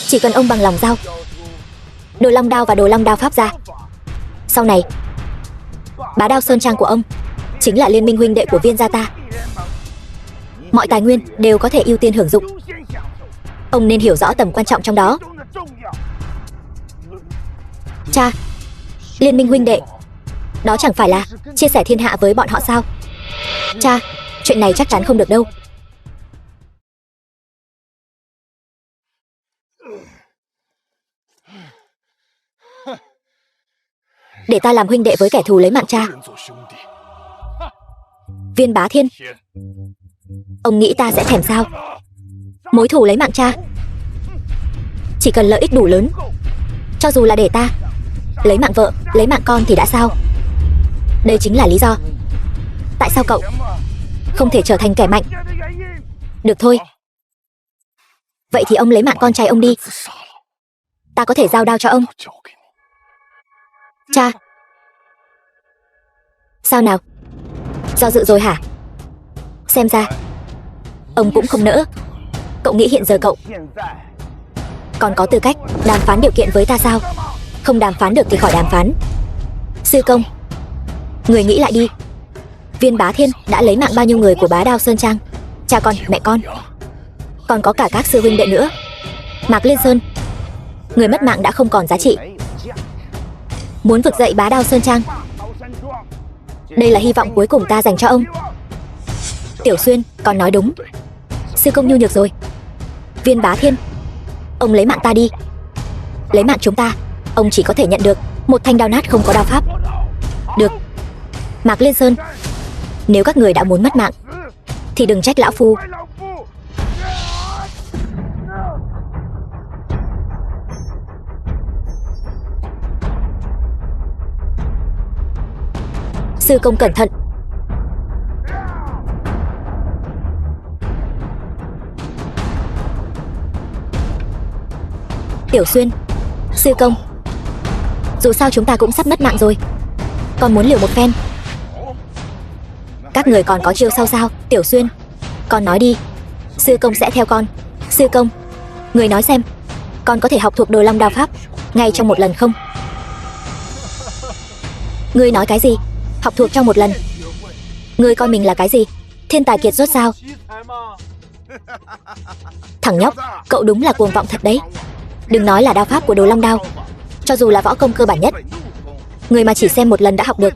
chỉ cần ông bằng lòng giao Đồ Long đao và Đồ Long đao pháp ra, sau này Bá Đao Sơn Trang của ông chính là liên minh huynh đệ của Viên gia ta. Mọi tài nguyên đều có thể ưu tiên hưởng dụng. Ông nên hiểu rõ tầm quan trọng trong đó. Cha, liên minh huynh đệ, đó chẳng phải là chia sẻ thiên hạ với bọn họ sao? Cha, chuyện này chắc chắn không được đâu. Để ta làm huynh đệ với kẻ thù lấy mạng cha. Viên Bá Thiên, ông nghĩ ta sẽ thèm sao? Mối thù lấy mạng cha, chỉ cần lợi ích đủ lớn, cho dù là để ta lấy mạng vợ, lấy mạng con thì đã sao? Đây chính là lý do tại sao cậu không thể trở thành kẻ mạnh. Được thôi. Vậy thì ông lấy mạng con trai ông đi. Ta có thể giao đao cho ông. Cha. Sao nào? Do dự rồi hả? Xem ra ông cũng không nỡ. Cậu nghĩ hiện giờ cậu còn có tư cách đàm phán điều kiện với ta sao? Không đàm phán được thì khỏi đàm phán. Sư công, người nghĩ lại đi. Viên Bá Thiên đã lấy mạng bao nhiêu người của Bá Đao Sơn Trang? Cha con, mẹ con, còn có cả các sư huynh đệ nữa. Mạc Liên Sơn, người mất mạng đã không còn giá trị. Muốn vực dậy Bá Đao Sơn Trang, đây là hy vọng cuối cùng ta dành cho ông. Tiểu Xuyên, con nói đúng. Sư công nhu nhược rồi. Viên Bá Thiên, ông lấy mạng ta đi. Lấy mạng chúng ta, ông chỉ có thể nhận được một thanh đao nát không có đao pháp. Được. Mạc Liên Sơn, nếu các người đã muốn mất mạng thì đừng trách lão phu. Sư công cẩn thận. Tiểu Xuyên, sư công, Dù sao chúng ta cũng sắp mất mạng rồi, con muốn liều một phen. Các người còn có chiêu sau sao? Tiểu Xuyên, con nói đi, sư công sẽ theo con. Sư công, người nói xem, con có thể học thuộc Đồ Long đao pháp ngay trong một lần không? Ngươi nói cái gì? Học thuộc trong một lần? Ngươi coi mình là cái gì? Thiên tài kiệt xuất sao? Thằng nhóc, cậu đúng là cuồng vọng thật đấy. Đừng nói là đao pháp của Đồ Long đao, cho dù là võ công cơ bản nhất, người mà chỉ xem một lần đã học được,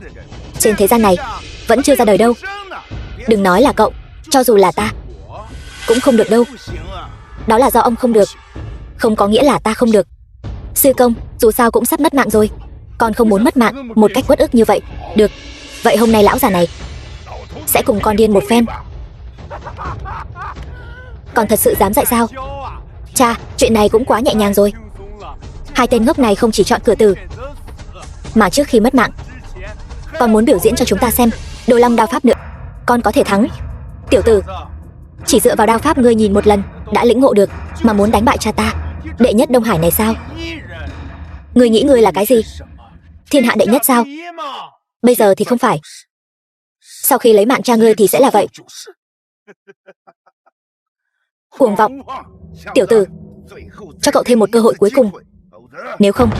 trên thế gian này vẫn chưa ra đời đâu. Đừng nói là cậu, cho dù là ta cũng không được đâu. Đó là do ông không được, không có nghĩa là ta không được. Sư công, dù sao cũng sắp mất mạng rồi, con không muốn mất mạng một cách uất ức như vậy. Được, vậy hôm nay lão già này sẽ cùng con điên một phen. Con thật sự dám dạy sao? Cha, chuyện này cũng quá nhẹ nhàng rồi. Hai tên ngốc này không chỉ chọn cửa tử, mà trước khi mất mạng còn muốn biểu diễn cho chúng ta xem Đồ Long đao pháp nữa. Con có thể thắng. Tiểu tử, chỉ dựa vào đao pháp ngươi nhìn một lần đã lĩnh ngộ được mà muốn đánh bại cha ta, đệ nhất Đông Hải này sao? Ngươi nghĩ ngươi là cái gì? Thiên hạ đệ nhất sao? Bây giờ thì không phải, sau khi lấy mạng cha ngươi thì sẽ là vậy. Cuồng vọng. Tiểu tử, cho cậu thêm một cơ hội cuối cùng, nếu không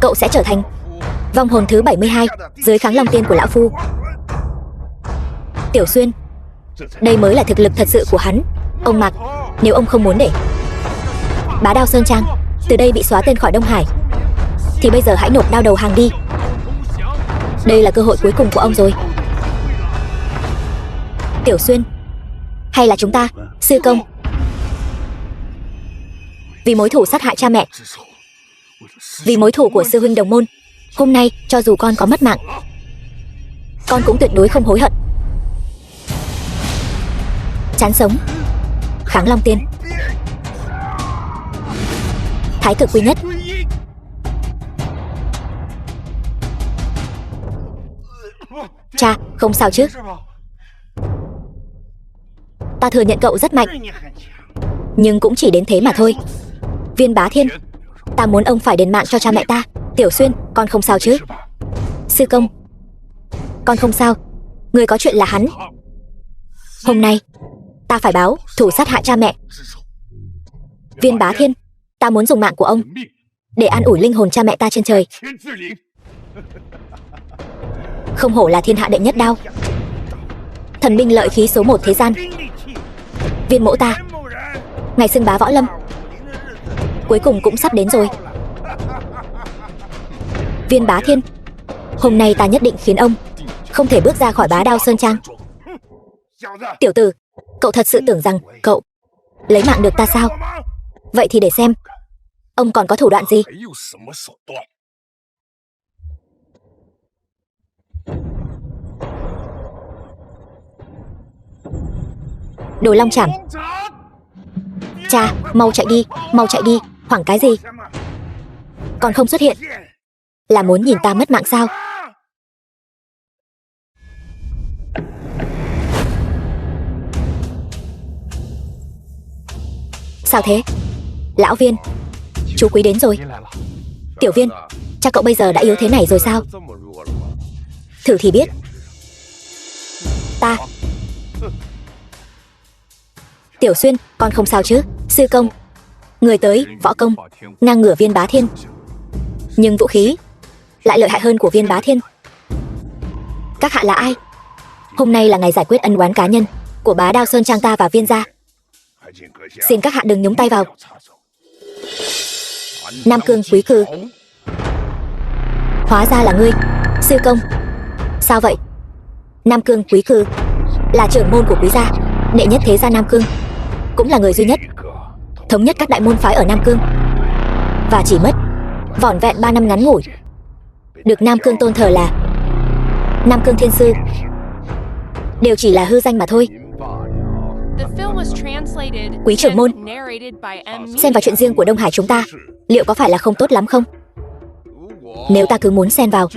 cậu sẽ trở thành vong hồn thứ 72 dưới Kháng Long Tiên của lão phu. Tiểu Xuyên, đây mới là thực lực thật sự của hắn. Ông Mạc, nếu ông không muốn để Bá Đao Sơn Trang từ đây bị xóa tên khỏi Đông Hải, thì bây giờ hãy nộp đao đầu hàng đi. Đây là cơ hội cuối cùng của ông rồi. Tiểu Xuyên, hay là chúng ta, sư công, vì mối thù sát hại cha mẹ, vì mối thù của sư huynh đồng môn, hôm nay cho dù con có mất mạng, con cũng tuyệt đối không hối hận. Chán sống. Kháng Long Tiên, Thái Cực Quy Nhất. Cha, không sao chứ? Ta thừa nhận cậu rất mạnh, nhưng cũng chỉ đến thế mà thôi. Viên Bá Thiên, ta muốn ông phải đền mạng cho cha mẹ ta. Tiểu Xuyên, con không sao chứ? Sư công, con không sao. Người có chuyện là hắn. Hôm nay ta phải báo thù sát hại cha mẹ. Viên Bá Thiên, ta muốn dùng mạng của ông để an ủi linh hồn cha mẹ ta trên trời. Không hổ là thiên hạ đệ nhất đao, thần binh lợi khí số 1 thế gian. Viên mỗ ta, ngày xưng bá võ lâm, cuối cùng cũng sắp đến rồi. Viên Bá Thiên, hôm nay ta nhất định khiến ông không thể bước ra khỏi Bá Đao Sơn Trang. Tiểu tử, cậu thật sự tưởng rằng cậu lấy mạng được ta sao? Vậy thì để xem ông còn có thủ đoạn gì. Đồ Long Chảm. Cha, mau chạy đi, mau chạy đi. Hoảng cái gì? Còn không xuất hiện là muốn nhìn ta mất mạng sao? Sao thế? Lão Viên, chú Quý đến rồi. Tiểu Viên, cha cậu bây giờ đã yếu thế này rồi sao? Thử thì biết. Ta. Tiểu Xuyên, con không sao chứ? Sư công, người tới, võ công ngang ngửa Viên Bá Thiên, nhưng vũ khí lại lợi hại hơn của Viên Bá Thiên. Các hạ là ai? Hôm nay là ngày giải quyết ân oán cá nhân của Bá Đao Sơn Trang ta và Viên gia. Xin các hạ đừng nhúng tay vào. Nam Cương Quý Cư. Hóa ra là ngươi. Sư công, sao vậy? Nam Cương Quý Cư là trưởng môn của Quý gia, đệ nhất thế gia Nam Cương, cũng là người duy nhất thống nhất các đại môn phái ở Nam Cương, và chỉ mất vỏn vẹn 3 năm ngắn ngủi được Nam Cương tôn thờ là Nam Cương Thiên Sư, đều chỉ là hư danh mà thôi. Quý trưởng môn, xen vào chuyện riêng của Đông Hải chúng ta liệu có phải là không tốt lắm không? Nếu ta cứ muốn xen vào,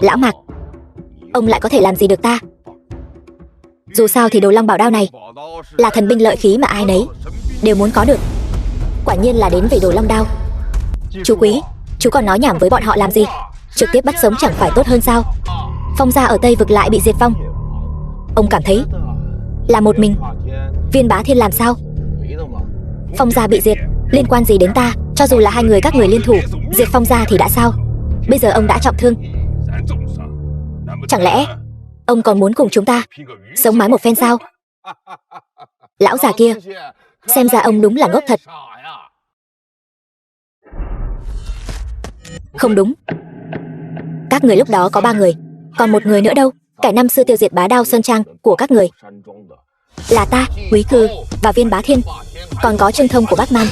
Lão Mạc, ông lại có thể làm gì được ta? Dù sao thì Đồ Long Bảo Đao này là thần binh lợi khí mà ai nấy đều muốn có được. Quả nhiên là đến vì Đồ Long Đao. Chú Quý, Chú còn nói nhảm với bọn họ làm gì? Trực tiếp bắt sống chẳng phải tốt hơn sao? Phong gia ở Tây Vực lại bị diệt vong. Ông cảm thấy là một mình Viên Bá Thiên làm sao? Phong gia bị diệt, liên quan gì đến ta? Cho dù là hai người các người liên thủ diệt Phong gia thì đã sao? Bây giờ ông đã trọng thương, chẳng lẽ ông còn muốn cùng chúng ta sống mái một phen sao? Lão già kia, xem ra ông đúng là ngốc thật. Không đúng, các người lúc đó có 3 người, còn một người nữa đâu? Kẻ năm xưa tiêu diệt Bá Đao Sơn Trang của các người là ta, Quý Cừ và Viên Bá Thiên, còn có Trương Thông của Bắc Man.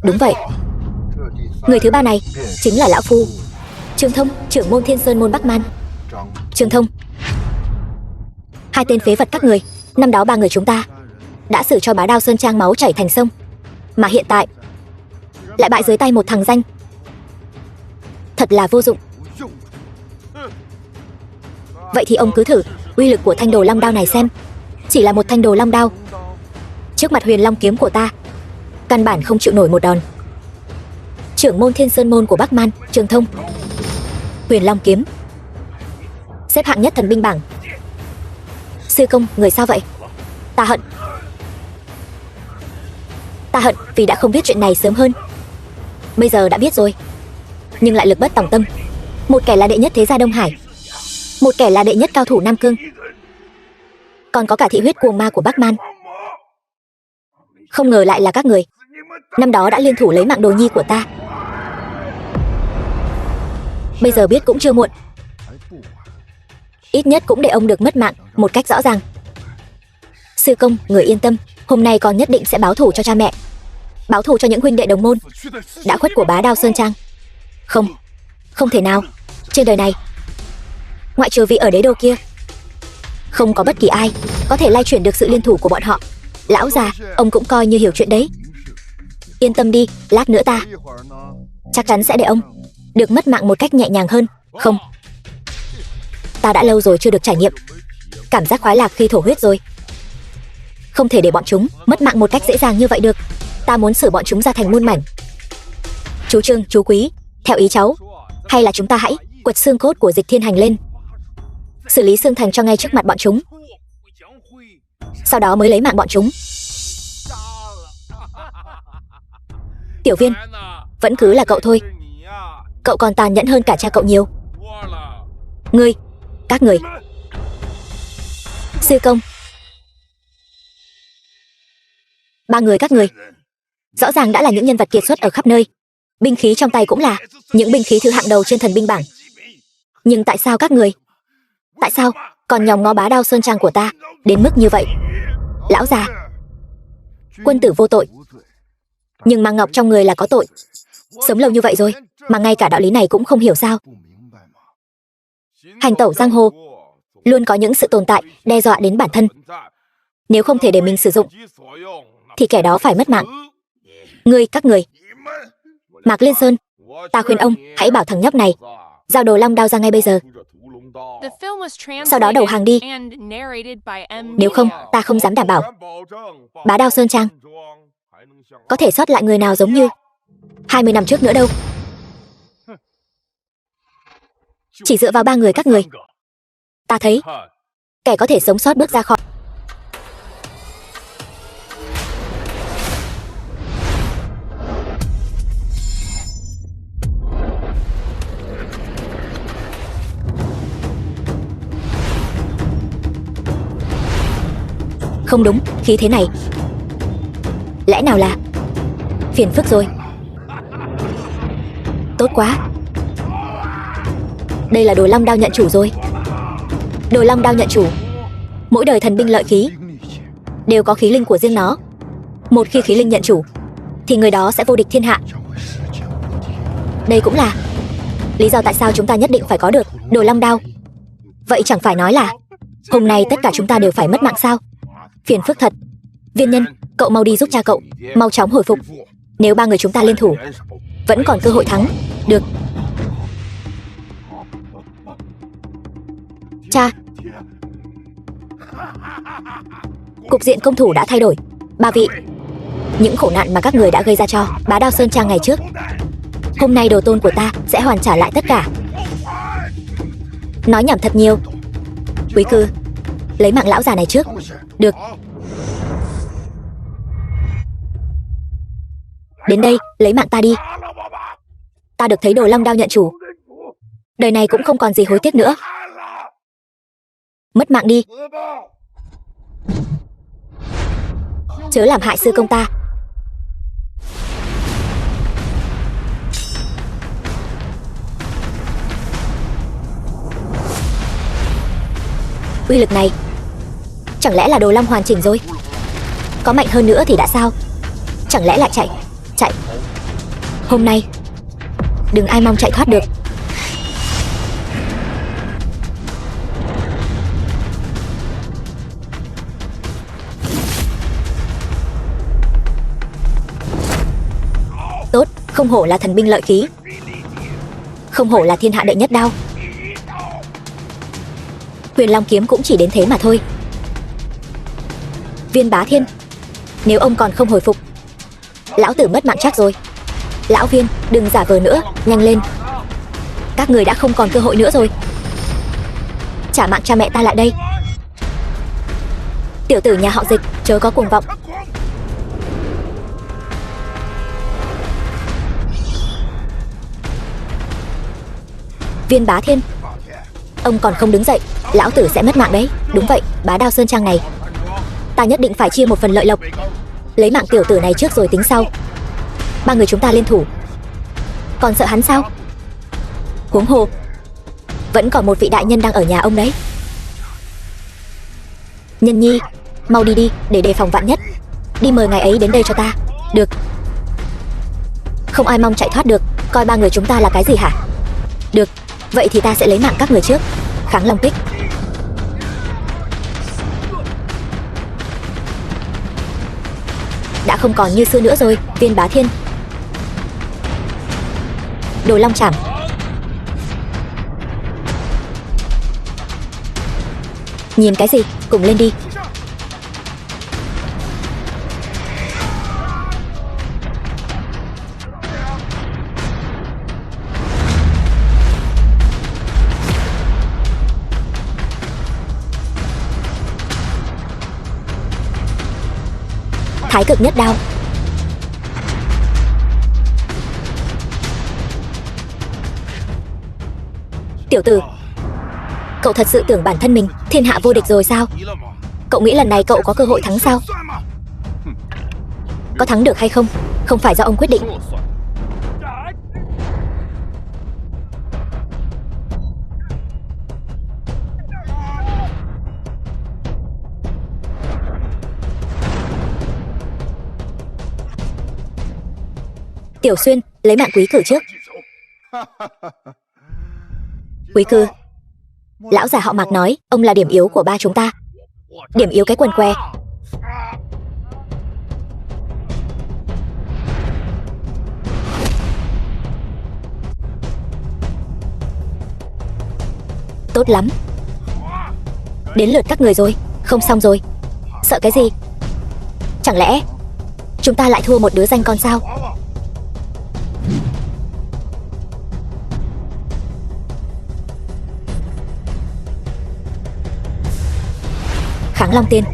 Đúng vậy, người thứ 3 này chính là lão phu Trương Thông, trưởng môn Thiên Sơn môn Bắc Man. Trương Thông, hai tên phế vật các người, năm đó 3 người chúng ta đã xử cho Bá Đao Sơn Trang máu chảy thành sông, mà hiện tại lại bại dưới tay một thằng danh. Thật là vô dụng. Vậy thì ông cứ thử uy lực của thanh đồ long đao này xem. Chỉ là một thanh đồ long đao, trước mặt huyền long kiếm của ta, căn bản không chịu nổi một đòn. Trưởng môn Thiên Sơn môn của Bắc Man, Trương Thông, huyền long kiếm xếp hạng nhất thần binh bảng. Sư công, người sao vậy? Ta hận vì đã không biết chuyện này sớm hơn. Bây giờ đã biết rồi, nhưng lại lực bất tòng tâm. Một kẻ là đệ nhất thế gia Đông Hải, một kẻ là đệ nhất cao thủ Nam Cương, còn có cả thị huyết cuồng ma của Bắc Man. Không ngờ lại là các người năm đó đã liên thủ lấy mạng đồ nhi của ta. Bây giờ biết cũng chưa muộn, ít nhất cũng để ông được mất mạng một cách rõ ràng. Sư công, người yên tâm, hôm nay con nhất định sẽ báo thù cho cha mẹ, báo thù cho những huynh đệ đồng môn đã khuất của Bá Đao Sơn Trang. Không thể nào, trên đời này ngoại trừ vị ở đế đô kia, không có bất kỳ ai có thể lay chuyển được sự liên thủ của bọn họ. Lão già, ông cũng coi như hiểu chuyện đấy. Yên tâm đi, lát nữa ta chắc chắn sẽ để ông được mất mạng một cách nhẹ nhàng hơn. Không, ta đã lâu rồi chưa được trải nghiệm cảm giác khoái lạc khi thổ huyết rồi. Không thể để bọn chúng mất mạng một cách dễ dàng như vậy được. Ta muốn xử bọn chúng ra thành muôn mảnh. Chú Trương, chú Quý, theo ý cháu, hay là chúng ta hãy quật xương cốt của Dịch Thiên Hành lên, xử lý xương thành cho ngay trước mặt bọn chúng, sau đó mới lấy mạng bọn chúng. Tiểu Viên, vẫn cứ là cậu thôi. Cậu còn tàn nhẫn hơn cả cha cậu nhiều. Các người. Sư công, 3 người các người rõ ràng đã là những nhân vật kiệt xuất ở khắp nơi, binh khí trong tay cũng là những binh khí thứ hạng đầu trên thần binh bảng. Nhưng tại sao các người, tại sao còn nhòm ngó Bá Đao Sơn Trang của ta đến mức như vậy? Lão già, quân tử vô tội, nhưng mang ngọc trong người là có tội. Sống lâu như vậy rồi mà ngay cả đạo lý này cũng không hiểu sao? Hành tẩu giang hồ luôn có những sự tồn tại đe dọa đến bản thân. Nếu không thể để mình sử dụng thì kẻ đó phải mất mạng. Các người, Mạc Liên Sơn, ta khuyên ông hãy bảo thằng nhóc này giao đồ long đao ra ngay bây giờ, sau đó đầu hàng đi. Nếu không, ta không dám đảm bảo Bá Đao Sơn Trang có thể sót lại người nào giống như 20 năm trước nữa đâu. Chỉ dựa vào 3 người các người, ta thấy kẻ có thể sống sót bước ra khỏi. Không đúng, khí thế này lẽ nào là phiền phức rồi. Tốt quá, đây là đồ long đao nhận chủ rồi. Đồ long đao nhận chủ, mỗi đời thần binh lợi khí đều có khí linh của riêng nó. Một khi khí linh nhận chủ thì người đó sẽ vô địch thiên hạ. Đây cũng là lý do tại sao chúng ta nhất định phải có được đồ long đao. Vậy chẳng phải nói là hôm nay tất cả chúng ta đều phải mất mạng sao? Phiền phức thật. Viên Nhân, cậu mau đi giúp cha cậu mau chóng hồi phục. Nếu 3 người chúng ta liên thủ, vẫn còn cơ hội thắng được. Cha, Cục diện công thủ đã thay đổi. Ba vị, những khổ nạn mà các người đã gây ra cho Bá Đao Sơn Trang ngày trước, hôm nay đồ tôn của ta sẽ hoàn trả lại tất cả. Nói nhảm thật nhiều. Quý cư, lấy mạng lão già này trước. Được. Đến đây, lấy mạng ta đi. Ta được thấy Đồ Long Đao nhận chủ, đời này cũng không còn gì hối tiếc nữa. Mất mạng đi, chớ làm hại sư công ta. Uy lực này, chẳng lẽ là Đồ Long hoàn chỉnh rồi? Có mạnh hơn nữa thì đã sao? Chẳng lẽ lại chạy? Hôm nay đừng ai mong chạy thoát được. Tốt, không hổ là thần binh lợi khí, không hổ là thiên hạ đệ nhất đao. Huyền Long kiếm cũng chỉ đến thế mà thôi. Viên Bá Thiên, nếu ông còn không hồi phục, lão tử mất mạng chắc rồi. Lão Viên, đừng giả vờ nữa, nhanh lên. Các người đã không còn cơ hội nữa rồi. Trả mạng cha mẹ ta lại đây. Tiểu tử nhà họ Dịch, chớ có cuồng vọng. Viên Bá Thiên, ông còn không đứng dậy, lão tử sẽ mất mạng đấy. Đúng vậy, Bá Đao Sơn Trang này ta nhất định phải chia một phần lợi lộc. Lấy mạng tiểu tử này trước rồi tính sau. Ba người chúng ta liên thủ, còn sợ hắn sao? Huống hồ vẫn còn một vị đại nhân đang ở nhà ông đấy. Nhân nhi, mau đi đi, để đề phòng vạn nhất. Đi mời ngài ấy đến đây cho ta. Được. Không ai mong chạy thoát được. Coi ba người chúng ta là cái gì hả? Được, vậy thì ta sẽ lấy mạng các người trước. Kháng Long Kích. Đã không còn như xưa nữa rồi. Viên Bá Thiên, Đồ Long Chảm. Nhìn cái gì, cùng lên đi. Thái Cực Nhất Đao. Tiểu tử, cậu thật sự tưởng bản thân mình thiên hạ vô địch rồi sao? Cậu nghĩ lần này cậu có cơ hội thắng sao? Có thắng được hay không, không phải do ông quyết định. Tiểu Xuyên, lấy mạng Quý Cử trước. Quý Cử, lão già họ Mạc nói ông là điểm yếu của ba chúng ta. Điểm yếu cái quần què. Tốt lắm. Đến lượt các người rồi. Không xong rồi. Sợ cái gì? Chẳng lẽ chúng ta lại thua một đứa danh con sao? Kháng Long Tiên,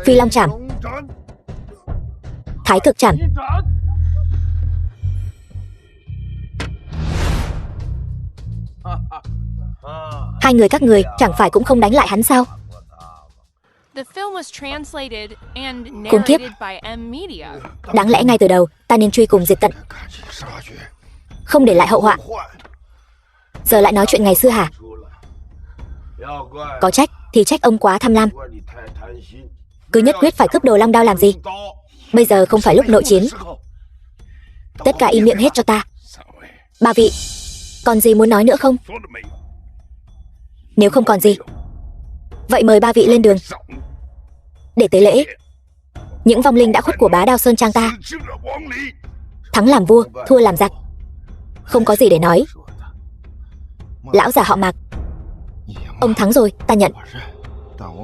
Phi Long Chảm, Thái Cực Chảm. Hai người các người chẳng phải cũng không đánh lại hắn sao? The film was translated and Khốn kiếp. narrated by M Media. Đáng lẽ ngay từ đầu ta nên truy cùng diệt tận, không để lại hậu họa. Giờ lại nói chuyện ngày xưa hả? Có trách thì trách ông quá tham lam, cứ nhất quyết phải cướp Đồ Long Đao làm gì? Bây giờ không phải lúc nội chiến. Tất cả im miệng hết cho ta. Ba vị, còn gì muốn nói nữa không? Nếu không còn gì, vậy mời ba vị lên đường để tế lễ những vong linh đã khuất của Bá Đao Sơn Trang ta. Thắng làm vua, thua làm giặc, không có gì để nói. Lão già họ Mạc, ông thắng rồi, ta nhận.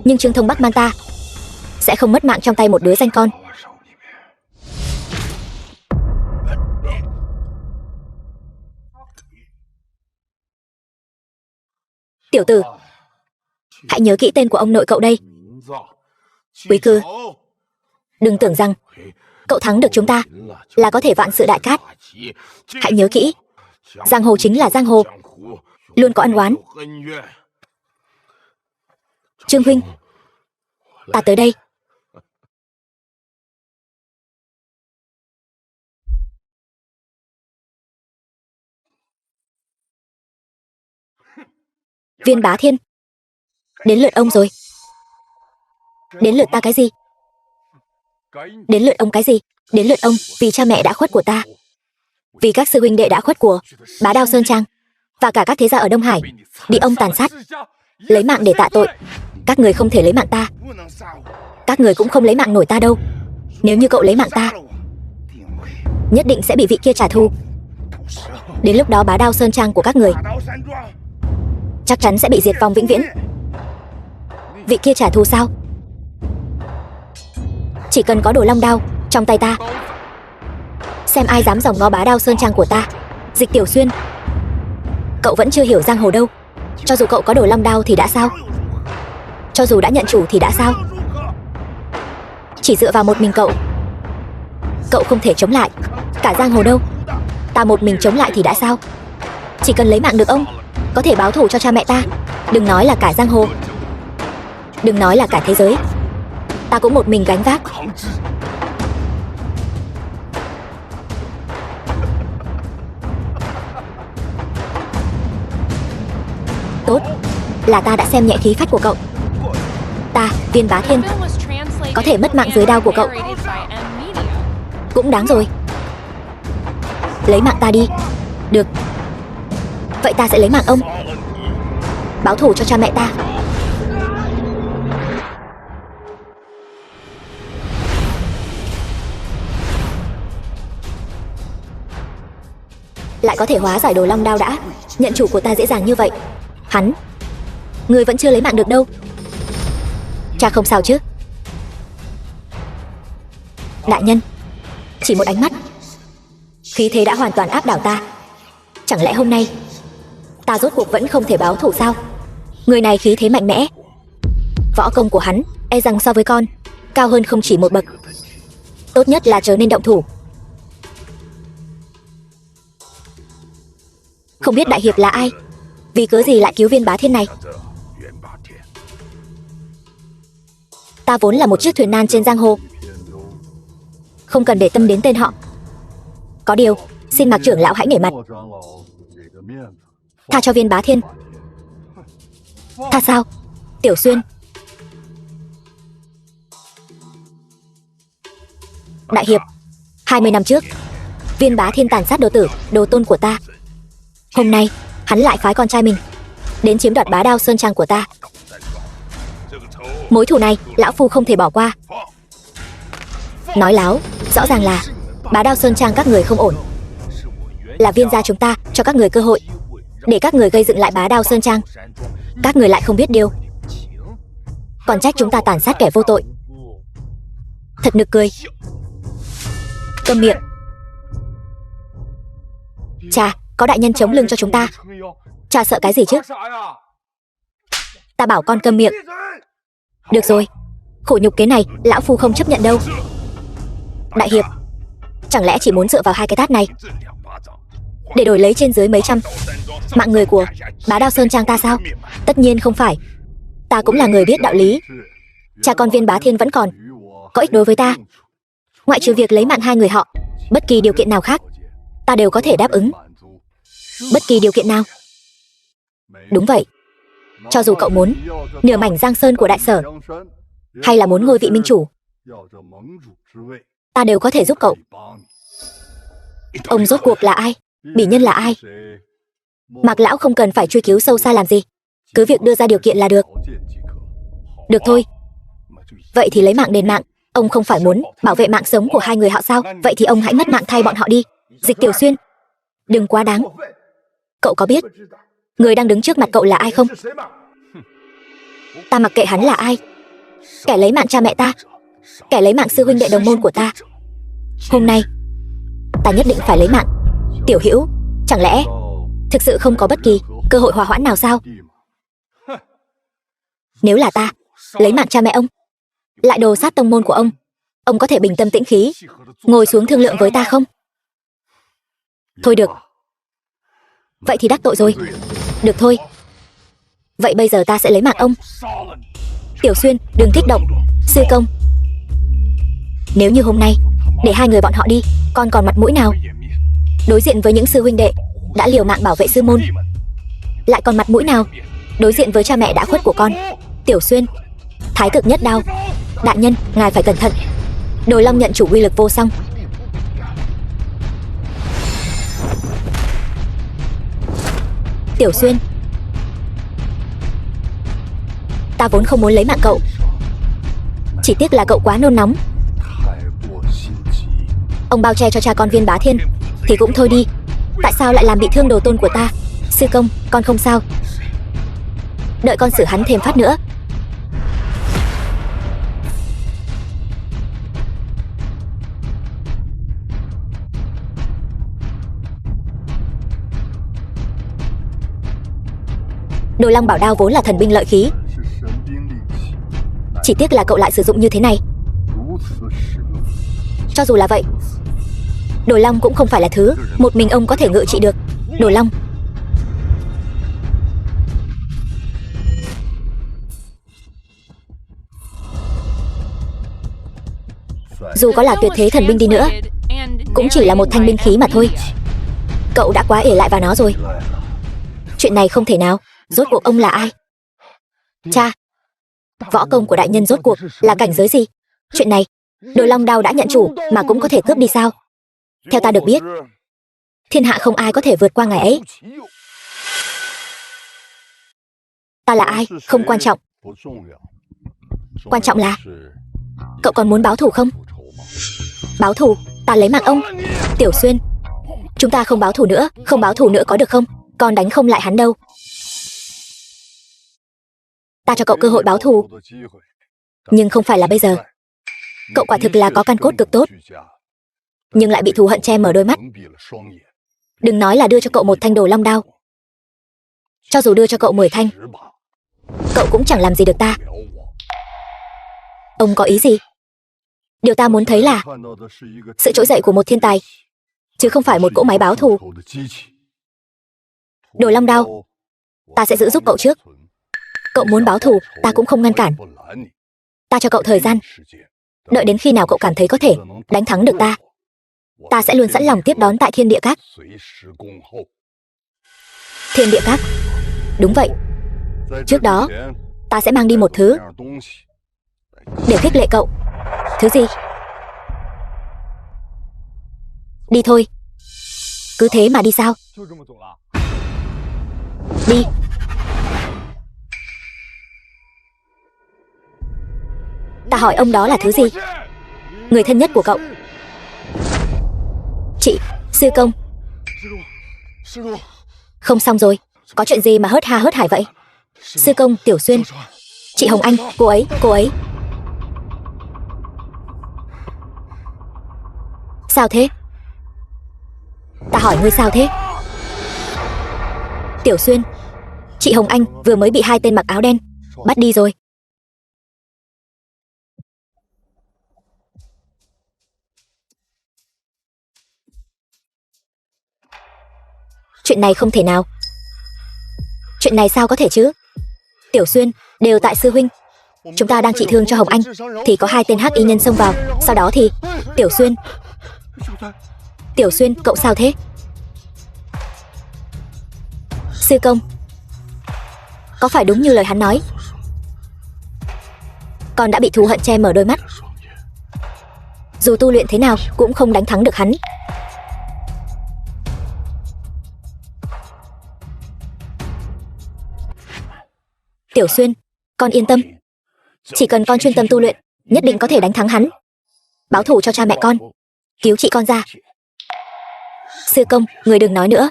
Nhưng Trương Thông Bắc Man ta sẽ không mất mạng trong tay một đứa danh con. Tiểu tử, hãy nhớ kỹ tên của ông nội cậu đây. Quý cư, đừng tưởng rằng cậu thắng được chúng ta là có thể vạn sự đại cát. Hãy nhớ kỹ, giang hồ chính là giang hồ, luôn có ân oán. Trương huynh, ta tới đây. Viên Bá Thiên, đến lượt ông rồi. Đến lượt ta cái gì? Đến lượt ông cái gì? Đến lượt ông vì cha mẹ đã khuất của ta, vì các sư huynh đệ đã khuất của Bá Đao Sơn Trang và cả các thế gia ở Đông Hải bị ông tàn sát, lấy mạng để tạ tội. Các người không thể lấy mạng ta, các người cũng không lấy mạng nổi ta đâu. Nếu như cậu lấy mạng ta, nhất định sẽ bị vị kia trả thù. Đến lúc đó Bá Đao Sơn Trang của các người chắc chắn sẽ bị diệt vong vĩnh viễn. Vị kia trả thù sao? Chỉ cần có đồ long đao trong tay ta, xem ai dám giòng ngó Bá Đao Sơn Trang của ta. Dịch Tiểu Xuyên, cậu vẫn chưa hiểu giang hồ đâu. Cho dù cậu có đồ long đao thì đã sao? Cho dù đã nhận chủ thì đã sao? Chỉ dựa vào một mình cậu không thể chống lại cả giang hồ đâu. Ta một mình chống lại thì đã sao? Chỉ cần lấy mạng được ông, có thể báo thù cho cha mẹ ta. Đừng nói là cả giang hồ, đừng nói là cả thế giới, ta cũng một mình gánh vác. Tốt, là ta đã xem nhẹ khí phách của cậu. Ta, Viên Bá Thiên, có thể mất mạng dưới đao của cậu cũng đáng rồi. Lấy mạng ta đi. Được, vậy ta sẽ lấy mạng ông, báo thù cho cha mẹ ta. Lại có thể hóa giải đồ long đao đã. Nhận chủ của ta dễ dàng như vậy. Hắn, người vẫn chưa lấy mạng được đâu. Cha không sao chứ? Đại nhân, chỉ một ánh mắt, khí thế đã hoàn toàn áp đảo ta. Chẳng lẽ hôm nay ta rốt cuộc vẫn không thể báo thù sao? Người này khí thế mạnh mẽ, võ công của hắn e rằng so với con cao hơn không chỉ một bậc. Tốt nhất là chớ nên động thủ. Không biết đại hiệp là ai, vì cớ gì lại cứu Viên Bá Thiên này? Ta vốn là một chiếc thuyền nan trên giang hồ, không cần để tâm đến tên họ. Có điều, xin Mạc trưởng lão hãy nể mặt, tha cho Viên Bá Thiên. Tha sao? Tiểu Xuyên, đại hiệp, 20 năm trước Viên Bá Thiên tàn sát đồ tử, đồ tôn của ta. Hôm nay hắn lại phái con trai mình đến chiếm đoạt Bá Đao Sơn Trang của ta. Mối thù này lão phu không thể bỏ qua. Nói láo, rõ ràng là Bá Đao Sơn Trang các người không ổn. Là Viên gia chúng ta cho các người cơ hội để các người gây dựng lại Bá Đao Sơn Trang. Các người lại không biết điều, còn trách chúng ta tàn sát kẻ vô tội. Thật nực cười. Câm miệng. Cha, có đại nhân chống lưng cho chúng ta, cha sợ cái gì chứ? Ta bảo con câm miệng. Được rồi, khổ nhục kế này lão phu không chấp nhận đâu. Đại hiệp, chẳng lẽ chỉ muốn dựa vào hai cái tát này để đổi lấy trên dưới mấy trăm mạng người của Bá Đao Sơn Trang ta sao? Tất nhiên không phải. Ta cũng là người biết đạo lý. Cha con Viên Bá Thiên vẫn còn có ích đối với ta. Ngoại trừ việc lấy mạng hai người họ, bất kỳ điều kiện nào khác ta đều có thể đáp ứng. Bất kỳ điều kiện nào? Đúng vậy. Cho dù cậu muốn nửa mảnh Giang Sơn của Đại Sở, hay là muốn ngôi vị minh chủ, ta đều có thể giúp cậu. Ông rốt cuộc là ai? Bỉ nhân là ai? Mạc lão không cần phải truy cứu sâu xa làm gì, cứ việc đưa ra điều kiện là được. Được thôi. Vậy thì lấy mạng đền mạng. Ông không phải muốn bảo vệ mạng sống của hai người họ sao? Vậy thì ông hãy mất mạng thay bọn họ đi. Dịch Tiểu Xuyên, đừng quá đáng. Cậu có biết người đang đứng trước mặt cậu là ai không? Ta mặc kệ hắn là ai. Kẻ lấy mạng cha mẹ ta, kẻ lấy mạng sư huynh đệ đồng môn của ta. Hôm nay ta nhất định phải lấy mạng. Tiểu Hữu, chẳng lẽ thực sự không có bất kỳ cơ hội hòa hoãn nào sao? Nếu là ta lấy mạng cha mẹ ông, lại đồ sát tông môn của ông có thể bình tâm tĩnh khí ngồi xuống thương lượng với ta không? Thôi được. Vậy thì đắc tội rồi. Được thôi. Vậy bây giờ ta sẽ lấy mạng ông. Tiểu Xuyên, đừng kích động. Sư công, nếu như hôm nay để hai người bọn họ đi, con còn mặt mũi nào đối diện với những sư huynh đệ đã liều mạng bảo vệ sư môn? Lại còn mặt mũi nào đối diện với cha mẹ đã khuất của con? Tiểu Xuyên, Thái Cực Nhất Đao. Đại nhân, ngài phải cẩn thận. Đồi Long nhận chủ uy lực vô song. Tiểu Xuyên, ta vốn không muốn lấy mạng cậu, chỉ tiếc là cậu quá nôn nóng. Ông bao che cho cha con Viên Bá Thiên thì cũng thôi đi, tại sao lại làm bị thương đồ tôn của ta? Sư công, con không sao. Đợi con xử hắn thêm phát nữa. Đồ Long bảo đao vốn là thần binh lợi khí, chỉ tiếc là cậu lại sử dụng như thế này. Cho dù là vậy, Đồ Long cũng không phải là thứ một mình ông có thể ngự trị được. Đồ Long, dù có là tuyệt thế thần binh đi nữa, cũng chỉ là một thanh binh khí mà thôi. Cậu đã quá ỷ lại vào nó rồi. Chuyện này không thể nào. Rốt cuộc ông là ai? Cha, võ công của đại nhân rốt cuộc là cảnh giới gì? Chuyện này, Đồ Long đao đã nhận chủ mà cũng có thể cướp đi sao? Theo ta được biết, thiên hạ không ai có thể vượt qua ngài ấy. Ta là ai không quan trọng, quan trọng là cậu còn muốn báo thù không? Báo thù? Ta lấy mạng ông. Tiểu Xuyên, chúng ta không báo thù nữa, không báo thù nữa có được không? Con đánh không lại hắn đâu. Ta cho cậu cơ hội báo thù, nhưng không phải là bây giờ. Cậu quả thực là có căn cốt cực tốt, nhưng lại bị thù hận che mở đôi mắt. Đừng nói là đưa cho cậu một thanh Đồ Long đao, cho dù đưa cho cậu 10 thanh, cậu cũng chẳng làm gì được ta. Ông có ý gì? Điều ta muốn thấy là sự trỗi dậy của một thiên tài, chứ không phải một cỗ máy báo thù. Đồ Long đao, ta sẽ giữ giúp cậu trước. Cậu muốn báo thù, ta cũng không ngăn cản. Ta cho cậu thời gian, đợi đến khi nào cậu cảm thấy có thể đánh thắng được ta, ta sẽ luôn sẵn lòng tiếp đón tại Thiên Địa Các. Thiên Địa Các? Đúng vậy. Trước đó, ta sẽ mang đi một thứ để khích lệ cậu. Thứ gì? Đi thôi. Cứ thế mà đi sao? Đi. Ta hỏi ông đó là thứ gì? Người thân nhất của cậu. Chị, sư công. Không xong rồi. Có chuyện gì mà hớt ha hớt hải vậy? Sư công, Tiểu Xuyên. Chị Hồng Anh, cô ấy. Sao thế? Ta hỏi ngươi sao thế? Tiểu Xuyên, chị Hồng Anh vừa mới bị hai tên mặc áo đen bắt đi rồi. Chuyện này không thể nào. Chuyện này sao có thể chứ? Tiểu Xuyên, đều tại sư huynh. Chúng ta đang trị thương cho Hồng Anh thì có hai tên hắc y nhân xông vào. Sau đó thì... Tiểu Xuyên, cậu sao thế? Sư công, có phải đúng như lời hắn nói? Con đã bị thù hận che mở đôi mắt, dù tu luyện thế nào cũng không đánh thắng được hắn. Tiểu Xuyên, con yên tâm. Chỉ cần con chuyên tâm tu luyện, nhất định có thể đánh thắng hắn. Báo thù cho cha mẹ con, cứu chị con ra. Sư công, người đừng nói nữa.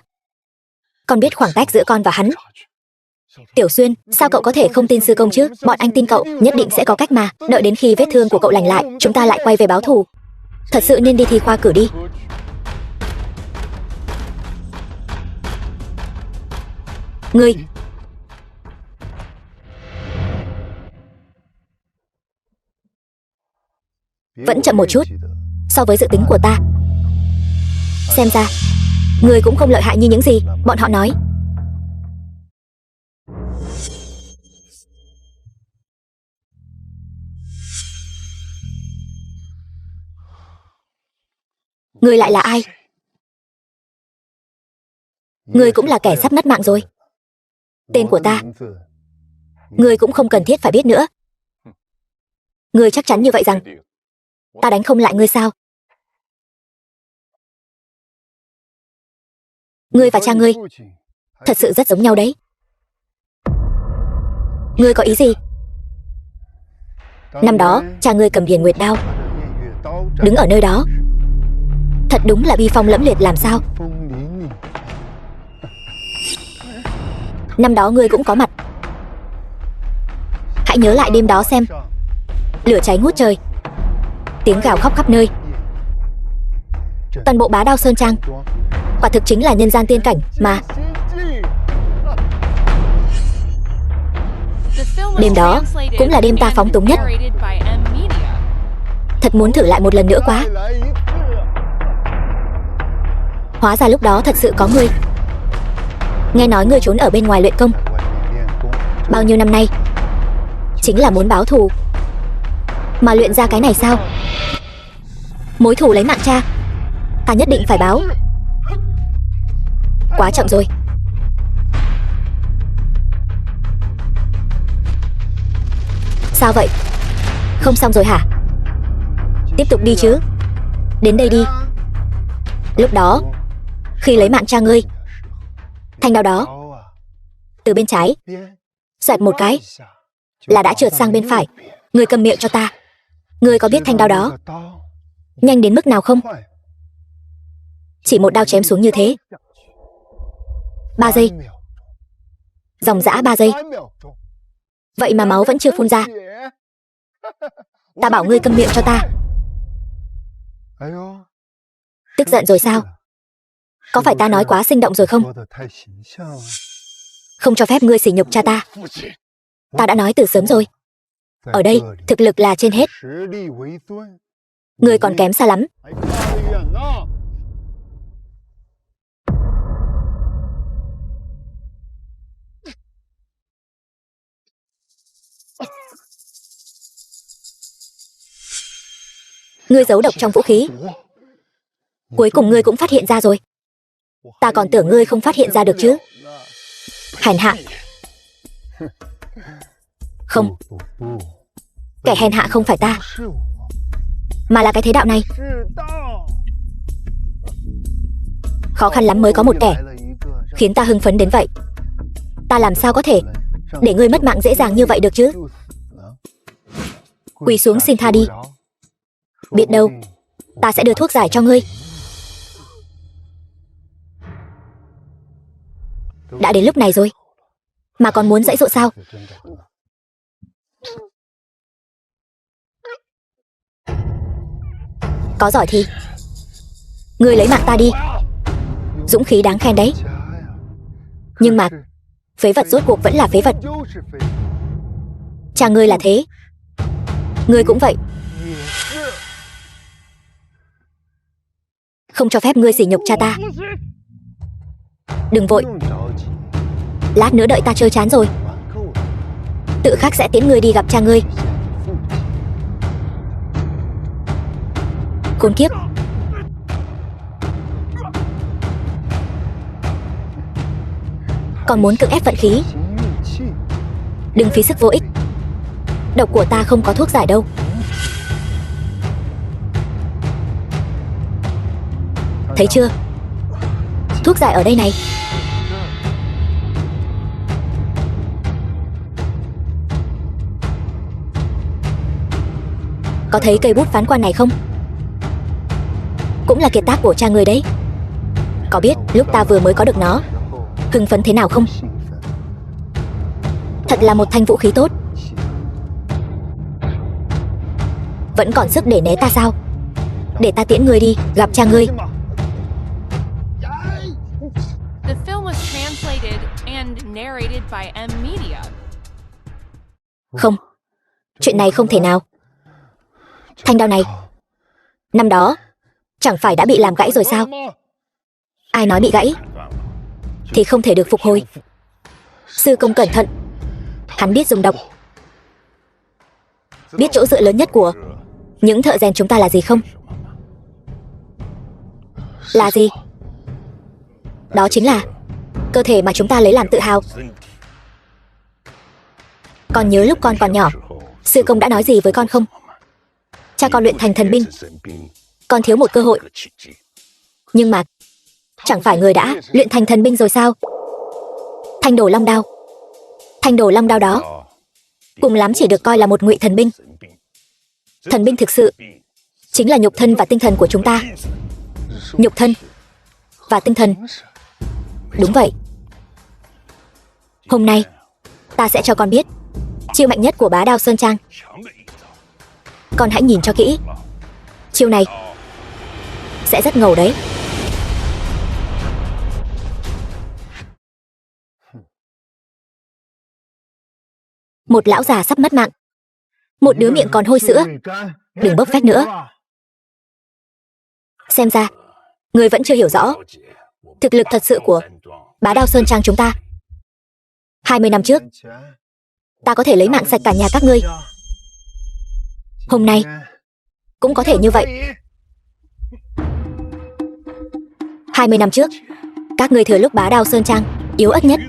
Con biết khoảng cách giữa con và hắn Tiểu Xuyên, sao cậu có thể không tin sư công chứ? Bọn anh tin cậu, nhất định sẽ có cách mà. Đợi đến khi vết thương của cậu lành lại, chúng ta lại quay về báo thù. Thật sự nên đi thi khoa cử đi. Ngươi vẫn chậm một chút so với dự tính của ta. Xem ra ngươi cũng không lợi hại như những gì bọn họ nói. Ngươi lại là ai? Ngươi cũng là kẻ sắp mất mạng rồi. Tên của ta ngươi cũng không cần thiết phải biết nữa. Ngươi chắc chắn như vậy rằng ta đánh không lại ngươi sao? Ngươi và cha ngươi thật sự rất giống nhau đấy. Ngươi có ý gì? Năm đó cha ngươi cầm Điền Nguyệt đao đứng ở nơi đó, thật đúng là bi phong lẫm liệt làm sao. Năm đó ngươi cũng có mặt. Hãy nhớ lại đêm đó xem. Lửa cháy ngút trời, tiếng gào khóc khắp nơi. Toàn bộ Bá Đao Sơn Trang quả thực chính là nhân gian tiên cảnh mà. Đêm đó cũng là đêm ta phóng túng nhất. Thật muốn thử lại một lần nữa quá. Hóa ra lúc đó thật sự có ngươi. Nghe nói ngươi trốn ở bên ngoài luyện công bao nhiêu năm nay, chính là muốn báo thù mà luyện ra cái này sao? Mối thù lấy mạng cha, ta nhất định phải báo. Quá chậm rồi. Sao vậy? Không xong rồi hả? Tiếp tục đi chứ. Đến đây đi. Lúc đó, khi lấy mạng cha ngươi, thanh đao đó từ bên trái xoẹt một cái là đã trượt sang bên phải. Ngươi cầm miệng cho ta. Ngươi có biết thanh đao đó nhanh đến mức nào không? Chỉ một đao chém xuống như thế, 3 giây. Dòng dã 3 giây. Vậy mà máu vẫn chưa phun ra. Ta bảo ngươi câm miệng cho ta. Tức giận rồi sao? Có phải ta nói quá sinh động rồi không? Không cho phép ngươi sỉ nhục cha ta. Ta đã nói từ sớm rồi. Ở đây, thực lực là trên hết. Ngươi còn kém xa lắm. Ngươi giấu độc trong vũ khí. Cuối cùng ngươi cũng phát hiện ra rồi. Ta còn tưởng ngươi không phát hiện ra được chứ. Hèn hạ. Không. Kẻ hèn hạ không phải ta, mà là cái thế đạo này. Khó khăn lắm mới có một kẻ khiến ta hưng phấn đến vậy. Ta làm sao có thể để ngươi mất mạng dễ dàng như vậy được chứ? Quỳ xuống xin tha đi. Biết đâu ta sẽ đưa thuốc giải cho ngươi. Đã đến lúc này rồi mà còn muốn dãy dụa sao? Có giỏi thì ngươi lấy mạng ta đi. Dũng khí đáng khen đấy. Nhưng mà phế vật rốt cuộc vẫn là phế vật. Cha ngươi là thế, ngươi cũng vậy. Không cho phép ngươi sỉ nhục cha ta. Đừng vội. Lát nữa đợi ta chơi chán rồi, tự khắc sẽ tiễn ngươi đi gặp cha ngươi. Khốn kiếp. Còn muốn cưỡng ép vận khí. Đừng phí sức vô ích. Độc của ta không có thuốc giải đâu. Thấy chưa? Thuốc giải ở đây này. Có thấy cây bút phán quan này không? Cũng là kiệt tác của cha người đấy. Có biết lúc ta vừa mới có được nó hưng phấn thế nào không? Thật là một thanh vũ khí tốt. Vẫn còn sức để né ta sao? Để ta tiễn ngươi đi, gặp cha ngươi. The film was translated and narrated by M Media. Không, chuyện này không thể nào. Thanh đao này, năm đó, chẳng phải đã bị làm gãy rồi sao? Ai nói bị gãy thì không thể được phục hồi. Sư công cẩn thận, hắn biết dùng độc. Biết chỗ dựa lớn nhất của những thợ rèn chúng ta là gì không? Là gì? Đó chính là cơ thể mà chúng ta lấy làm tự hào. Con nhớ lúc con còn nhỏ, sư công đã nói gì với con không? Cha con luyện thành thần binh, con thiếu một cơ hội. Nhưng mà chẳng phải người đã luyện thành thần binh rồi sao? Thanh đồ long đao. Thanh đồ long đao đó cùng lắm chỉ được coi là một ngụy thần binh. Thần binh thực sự chính là nhục thân và tinh thần của chúng ta. Nhục thân và tinh thần. Đúng vậy. Hôm nay ta sẽ cho con biết chiêu mạnh nhất của Bá Đao Sơn Trang. Con hãy nhìn cho kỹ. Chiêu này sẽ rất ngầu đấy. Một lão già sắp mất mạng, một đứa miệng còn hôi sữa. Đừng bốc phét nữa. Xem ra người vẫn chưa hiểu rõ thực lực thật sự của Bá Đao Sơn Trang chúng ta. 20 năm trước, ta có thể lấy mạng sạch cả nhà các ngươi. Hôm nay cũng có thể như vậy. 20 năm trước, các ngươi thừa lúc Bá Đao Sơn Trang yếu ớt nhất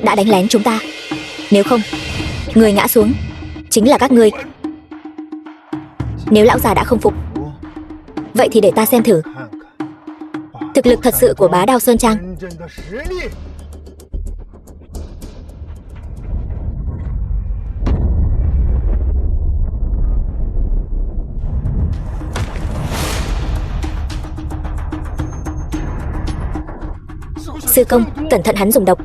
đã đánh lén chúng ta. Nếu không, người ngã xuống chính là các ngươi. Nếu lão già đã không phục, vậy thì để ta xem thử thực lực thật sự của Bá Đao Sơn Trang. Sư công, cẩn thận hắn dùng độc.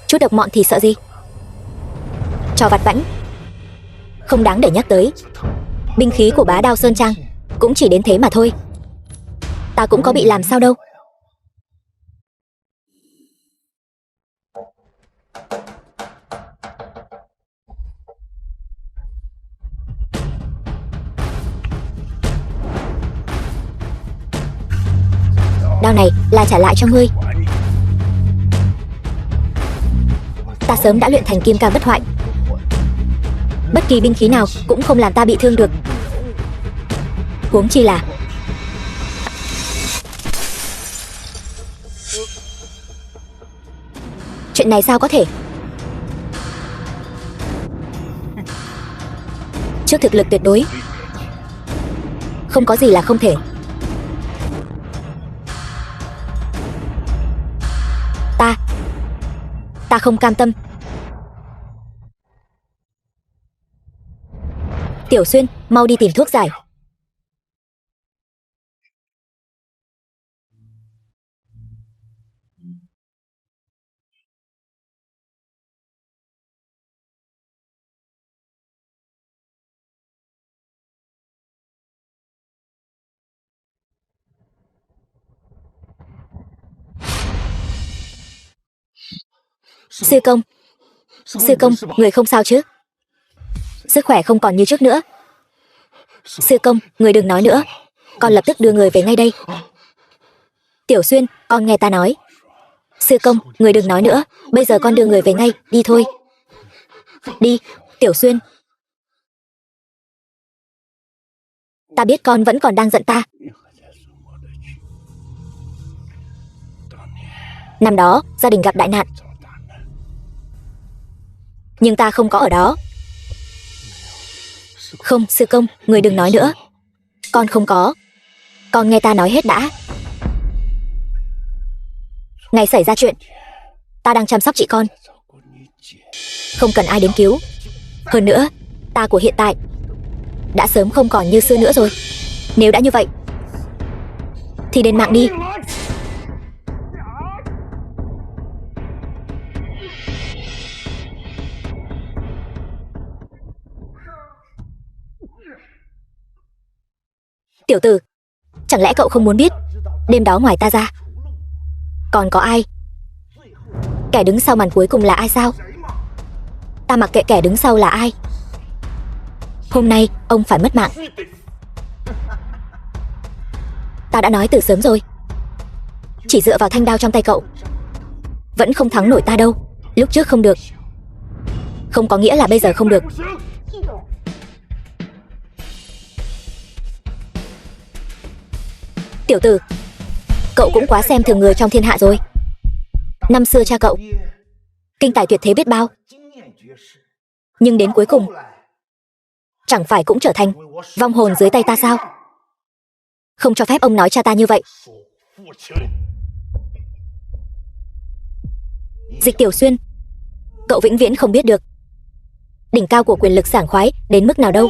Chút độc mọn thì sợ gì? Trò vặt vãnh không đáng để nhắc tới. Binh khí của Bá Đao Sơn Trang cũng chỉ đến thế mà thôi. Ta cũng có bị làm sao đâu. Đao này là trả lại cho ngươi. Ta sớm đã luyện thành kim cang bất hoại. Bất kỳ binh khí nào cũng không làm ta bị thương được. Huống chi là chuyện này sao có thể? Trước thực lực tuyệt đối, không có gì là không thể. Ta không cam tâm. Tiểu Xuyên, mau đi tìm thuốc giải. Sư công, người không sao chứ? Sức khỏe không còn như trước nữa. Sư công, người đừng nói nữa. Con lập tức đưa người về ngay đây. Tiểu Xuyên, con nghe ta nói. Sư công, người đừng nói nữa. Bây giờ con đưa người về ngay, đi thôi. Đi, Tiểu Xuyên. Ta biết con vẫn còn đang giận ta. Năm đó, gia đình gặp đại nạn. Nhưng ta không có ở đó. Không, sư công, người đừng nói nữa. Con không có. Con nghe ta nói hết đã. Ngày xảy ra chuyện, ta đang chăm sóc chị con, không cần ai đến cứu. Hơn nữa, ta của hiện tại đã sớm không còn như xưa nữa rồi. Nếu đã như vậy, thì đền mạng đi. Tiểu tử, chẳng lẽ cậu không muốn biết đêm đó ngoài ta ra còn có ai? Kẻ đứng sau màn cuối cùng là ai sao? Ta mặc kệ kẻ đứng sau là ai. Hôm nay ông phải mất mạng. Ta đã nói từ sớm rồi, chỉ dựa vào thanh đao trong tay cậu vẫn không thắng nổi ta đâu. Lúc trước không được không có nghĩa là bây giờ không được. Tiểu tử, cậu cũng quá xem thường người trong thiên hạ rồi. Năm xưa cha cậu kinh tài tuyệt thế biết bao, nhưng đến cuối cùng chẳng phải cũng trở thành vong hồn dưới tay ta sao? Không cho phép ông nói cha ta như vậy. Dịch Tiểu Xuyên, cậu vĩnh viễn không biết được đỉnh cao của quyền lực sảng khoái đến mức nào đâu.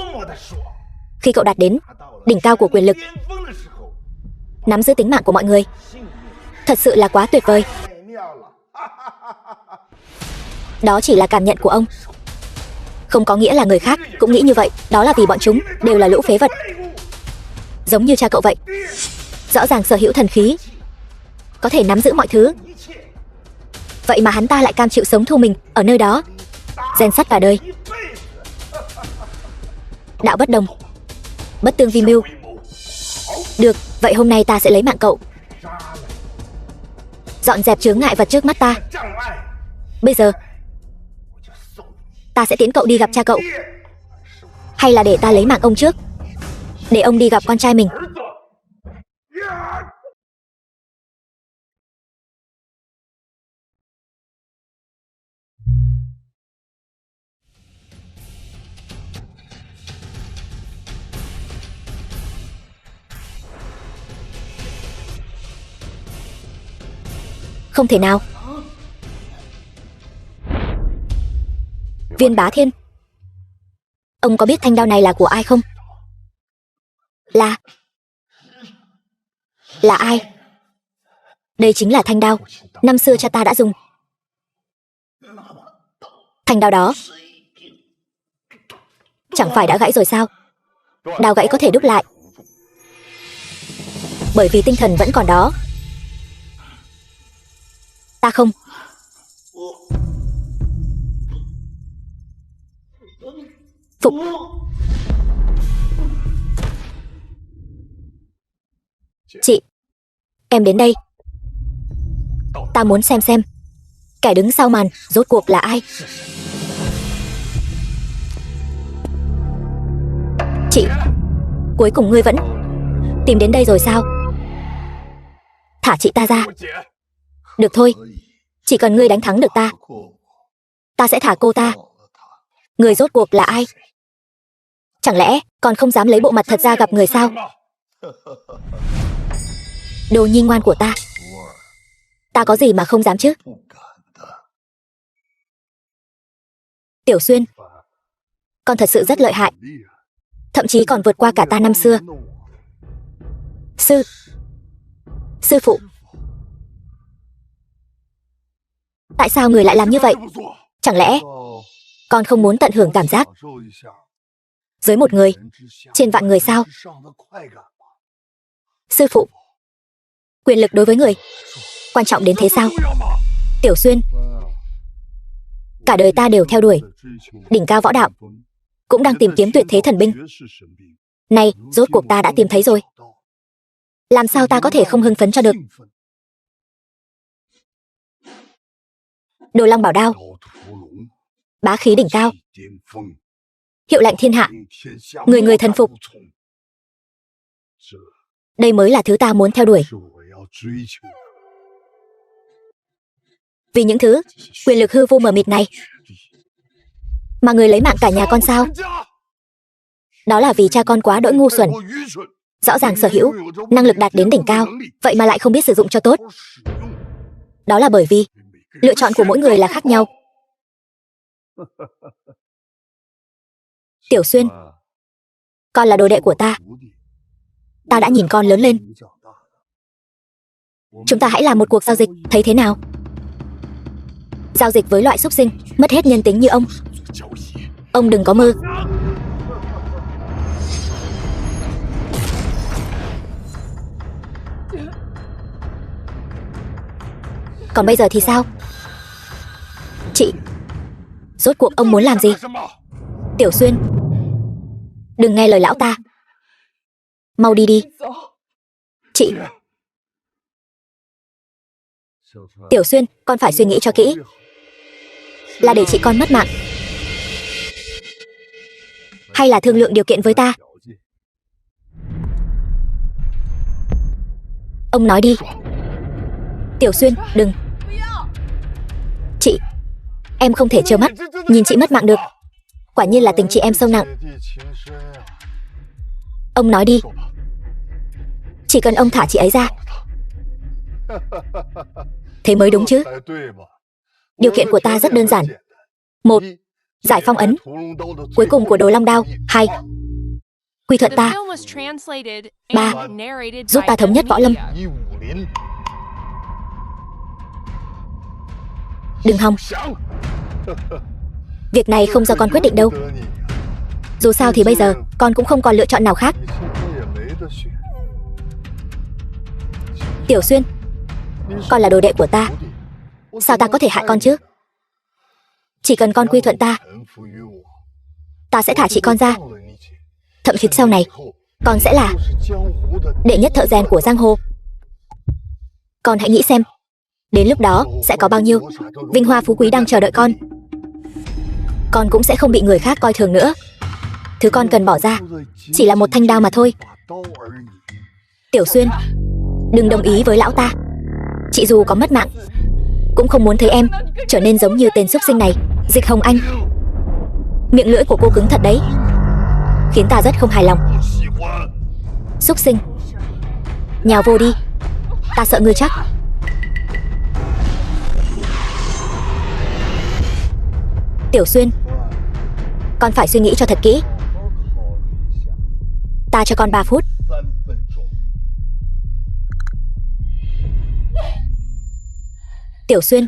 Khi cậu đạt đến đỉnh cao của quyền lực, nắm giữ tính mạng của mọi người, thật sự là quá tuyệt vời. Đó chỉ là cảm nhận của ông, không có nghĩa là người khác cũng nghĩ như vậy. Đó là vì bọn chúng đều là lũ phế vật, giống như cha cậu vậy. Rõ ràng sở hữu thần khí, có thể nắm giữ mọi thứ, vậy mà hắn ta lại cam chịu sống thu mình ở nơi đó. Rèn sắt cả đời, đạo bất đồng, bất tương vi mưu. Được, vậy hôm nay ta sẽ lấy mạng cậu, dọn dẹp chướng ngại vật trước mắt ta. Bây giờ ta sẽ tiễn cậu đi gặp cha cậu, hay là để ta lấy mạng ông trước, để ông đi gặp con trai mình? Không thể nào. Viên Bá Thiên, ông có biết thanh đao này là của ai không? Là ai? Đây chính là thanh đao năm xưa cha ta đã dùng. Thanh đao đó chẳng phải đã gãy rồi sao? Đao gãy có thể đúc lại, bởi vì tinh thần vẫn còn đó. Ta không. Phục. Chị, em đến đây. Ta muốn xem kẻ đứng sau màn rốt cuộc là ai. Chị, cuối cùng ngươi vẫn tìm đến đây rồi sao? Thả chị ta ra. Được thôi, chỉ cần ngươi đánh thắng được ta, ta sẽ thả cô ta. Người rốt cuộc là ai? Chẳng lẽ còn không dám lấy bộ mặt thật ra gặp người sao? Đồ nhi ngoan của ta, ta có gì mà không dám chứ? Tiểu Xuyên, con thật sự rất lợi hại, thậm chí còn vượt qua cả ta năm xưa. Sư phụ, tại sao người lại làm như vậy? Chẳng lẽ con không muốn tận hưởng cảm giác dưới một người trên vạn người sao? Sư phụ, quyền lực đối với người quan trọng đến thế sao? Tiểu Xuyên, cả đời ta đều theo đuổi đỉnh cao võ đạo, cũng đang tìm kiếm tuyệt thế thần binh. Nay rốt cuộc ta đã tìm thấy rồi, làm sao ta có thể không hưng phấn cho được? Đồ Long Bảo Đao, bá khí đỉnh cao, hiệu lệnh thiên hạ, người người thần phục. Đây mới là thứ ta muốn theo đuổi. Vì những thứ quyền lực hư vô mờ mịt này mà người lấy mạng cả nhà con sao? Đó là vì cha con quá đỗi ngu xuẩn. Rõ ràng sở hữu năng lực đạt đến đỉnh cao, vậy mà lại không biết sử dụng cho tốt. Đó là bởi vì lựa chọn của mỗi người là khác nhau. Tiểu Xuyên, con là đồ đệ của ta. Ta đã nhìn con lớn lên, chúng ta hãy làm một cuộc giao dịch, thấy thế nào? Giao dịch với loại súc sinh, mất hết nhân tính như ông. Ông đừng có mơ. Còn bây giờ thì sao? Chị, rốt cuộc ông muốn làm gì? Tiểu Xuyên, đừng nghe lời lão ta. Mau đi đi. Chị. Tiểu Xuyên, con phải suy nghĩ cho kỹ. Là để chị con mất mạng, hay là thương lượng điều kiện với ta? Ông nói đi. Tiểu Xuyên, đừng. Chị, em không thể trơ mắt nhìn chị mất mạng được. Quả nhiên là tình chị em sâu nặng. Ông nói đi. Chỉ cần ông thả chị ấy ra, thế mới đúng chứ. Điều kiện của ta rất đơn giản. 1. Giải phong ấn cuối cùng của Đồ Long Đao. 2. Quy thuận The ta. film was translated 3. and narrated Giúp by ta thống nhất võ lâm. Media. Đừng hòng. Việc này không do con quyết định đâu. Dù sao thì bây giờ con cũng không còn lựa chọn nào khác. Tiểu Xuyên, con là đồ đệ của ta, sao ta có thể hại con chứ? Chỉ cần con quy thuận ta, ta sẽ thả chị con ra. Thậm chí sau này, con sẽ là đệ nhất thợ rèn của giang hồ. Con hãy nghĩ xem, đến lúc đó sẽ có bao nhiêu vinh hoa phú quý đang chờ đợi con. Con cũng sẽ không bị người khác coi thường nữa. Thứ con cần bỏ ra chỉ là một thanh đao mà thôi. Tiểu Xuyên, đừng đồng ý với lão ta. Chị dù có mất mạng, cũng không muốn thấy em trở nên giống như tên súc sinh này, Dịch Hồng Anh. Miệng lưỡi của cô cứng thật đấy, khiến ta rất không hài lòng. Súc sinh, nhào vô đi, ta sợ ngươi chắc. Tiểu Xuyên, con phải suy nghĩ cho thật kỹ. Ta cho con 3 phút. Tiểu Xuyên,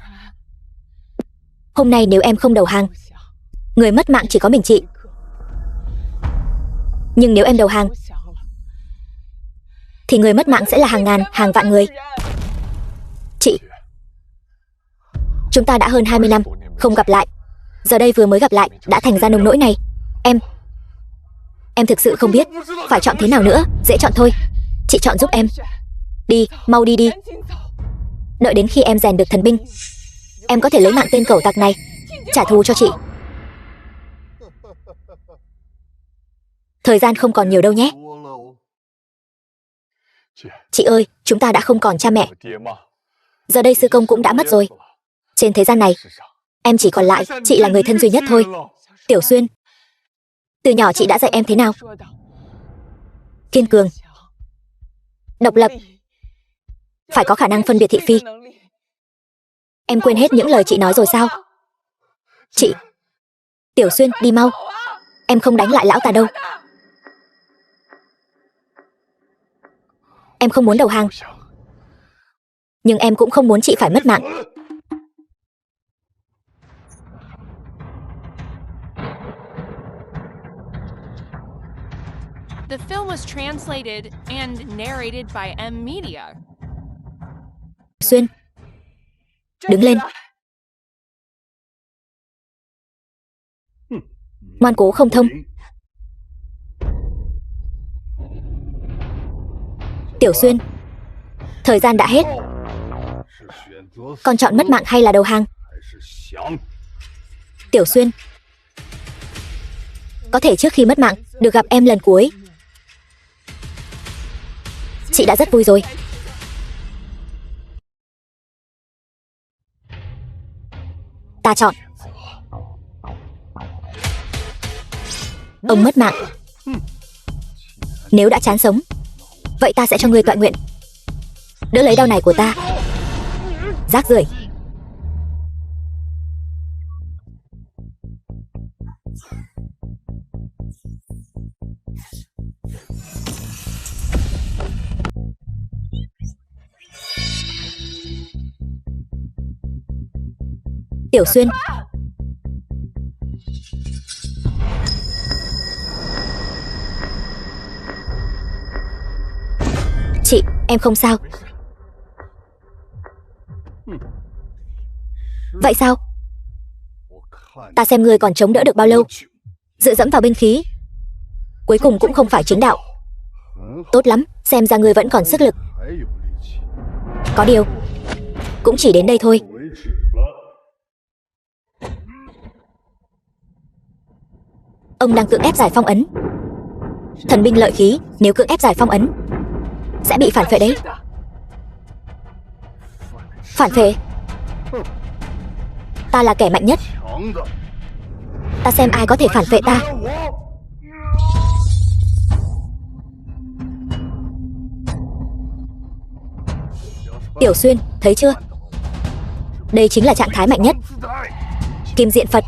hôm nay nếu em không đầu hàng, người mất mạng chỉ có mình chị. Nhưng nếu em đầu hàng, thì người mất mạng sẽ là hàng ngàn, hàng vạn người. Chị, chúng ta đã hơn 20 năm không gặp lại, giờ đây vừa mới gặp lại đã thành ra nông nỗi này. Em thực sự không biết phải chọn thế nào nữa. Dễ chọn thôi, chị chọn giúp em. Đi, mau đi đi. Đợi đến khi em rèn được thần binh, em có thể lấy mạng tên cẩu tặc này trả thù cho chị. Thời gian không còn nhiều đâu nhé. Chị ơi, chúng ta đã không còn cha mẹ. Giờ đây sư công cũng đã mất rồi. Trên thế gian này, em chỉ còn lại chị là người thân duy nhất thôi. Tiểu Xuyên, từ nhỏ chị đã dạy em thế nào? Kiên cường, độc lập, phải có khả năng phân biệt thị phi. Em quên hết những lời chị nói rồi sao? Chị, Tiểu Xuyên, đi mau. Em không đánh lại lão ta đâu. Em không muốn đầu hàng, nhưng em cũng không muốn chị phải mất mạng. The film was translated and narrated by Media. Xuyên, đứng lên. Ngoan cố không thông. Tiểu Xuyên, thời gian đã hết. Con chọn mất mạng hay là đầu hàng? Tiểu Xuyên, có thể trước khi mất mạng được gặp em lần cuối, chị đã rất vui rồi. Ta chọn. Ông mất mạng. Nếu đã chán sống, vậy ta sẽ cho ngươi tọa nguyện. Đỡ lấy đau này của ta. Rác rưởi. Tiểu Xuyên. Chị, em không sao. Vậy sao? Ta xem ngươi còn chống đỡ được bao lâu. Dựa dẫm vào binh khí, cuối cùng cũng không phải chính đạo. Tốt lắm, xem ra ngươi vẫn còn sức lực. Có điều, cũng chỉ đến đây thôi. Ông đang cưỡng ép giải phong ấn. Thần binh lợi khí, nếu cưỡng ép giải phong ấn sẽ bị phản phệ đấy. Phản phệ? Ta là kẻ mạnh nhất. Ta xem ai có thể phản phệ ta. Tiểu Xuyên, thấy chưa? Đây chính là trạng thái mạnh nhất. Kim Diện Phật,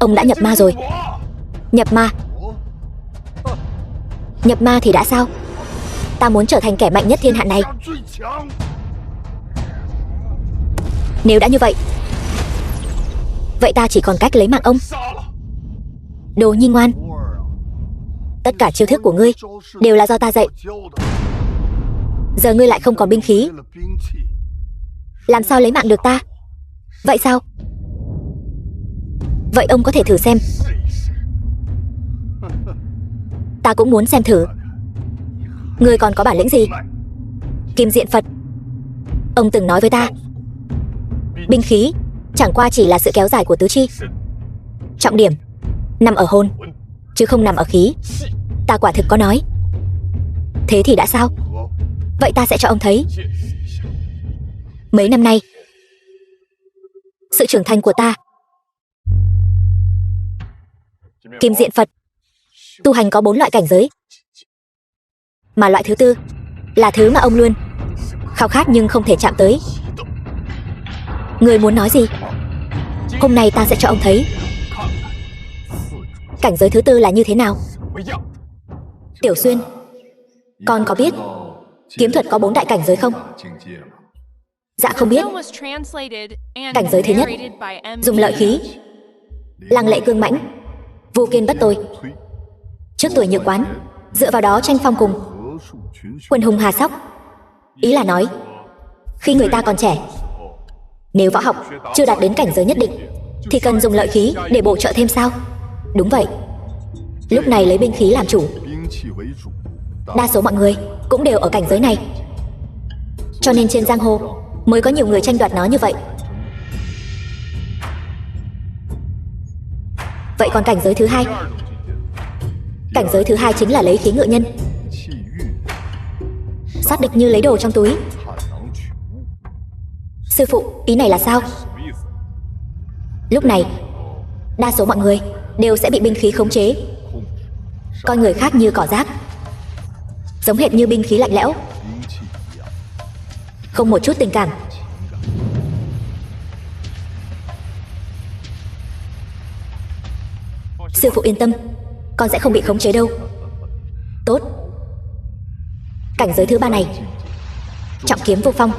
ông đã nhập ma rồi. Nhập ma? Nhập ma thì đã sao? Ta muốn trở thành kẻ mạnh nhất thiên hạ này. Nếu đã như vậy, vậy ta chỉ còn cách lấy mạng ông. Đồ nhi ngoan, tất cả chiêu thức của ngươi đều là do ta dạy. Giờ ngươi lại không còn binh khí, làm sao lấy mạng được ta? Vậy sao? Vậy ông có thể thử xem. Ta cũng muốn xem thử. Ngươi còn có bản lĩnh gì? Kim Diện Phật, ông từng nói với ta, binh khí chẳng qua chỉ là sự kéo dài của tứ chi. Trọng điểm nằm ở hồn, chứ không nằm ở khí. Ta quả thực có nói. Thế thì đã sao? Vậy ta sẽ cho ông thấy. Mấy năm nay, sự trưởng thành của ta. Kim Diện Phật, tu hành có 4 loại cảnh giới, mà loại thứ tư là thứ mà ông luôn khao khát nhưng không thể chạm tới. Người muốn nói gì? Hôm nay ta sẽ cho ông thấy cảnh giới thứ tư là như thế nào. Tiểu Xuyên, con có biết kiếm thuật có 4 đại cảnh giới không? Dạ không biết. Cảnh giới thứ nhất, dùng lợi khí, lăng lệ cương mãnh, vô kiên bất tồi, trước tuổi nhược quán, dựa vào đó tranh phong cùng quân hùng hà sóc. Ý là nói, khi người ta còn trẻ, nếu võ học chưa đạt đến cảnh giới nhất định thì cần dùng lợi khí để bổ trợ thêm sao? Đúng vậy. Lúc này lấy binh khí làm chủ. Đa số mọi người cũng đều ở cảnh giới này, cho nên trên giang hồ mới có nhiều người tranh đoạt nó như vậy. Vậy còn cảnh giới thứ hai? Cảnh giới thứ hai chính là lấy khí ngự nhân, sát địch như lấy đồ trong túi. Sư phụ, ý này là sao? Lúc này, đa số mọi người đều sẽ bị binh khí khống chế, coi người khác như cỏ rác, giống hệt như binh khí lạnh lẽo, không một chút tình cảm. Sư phụ yên tâm, con sẽ không bị khống chế đâu. Tốt. Cảnh giới thứ ba này, trọng kiếm vô phong,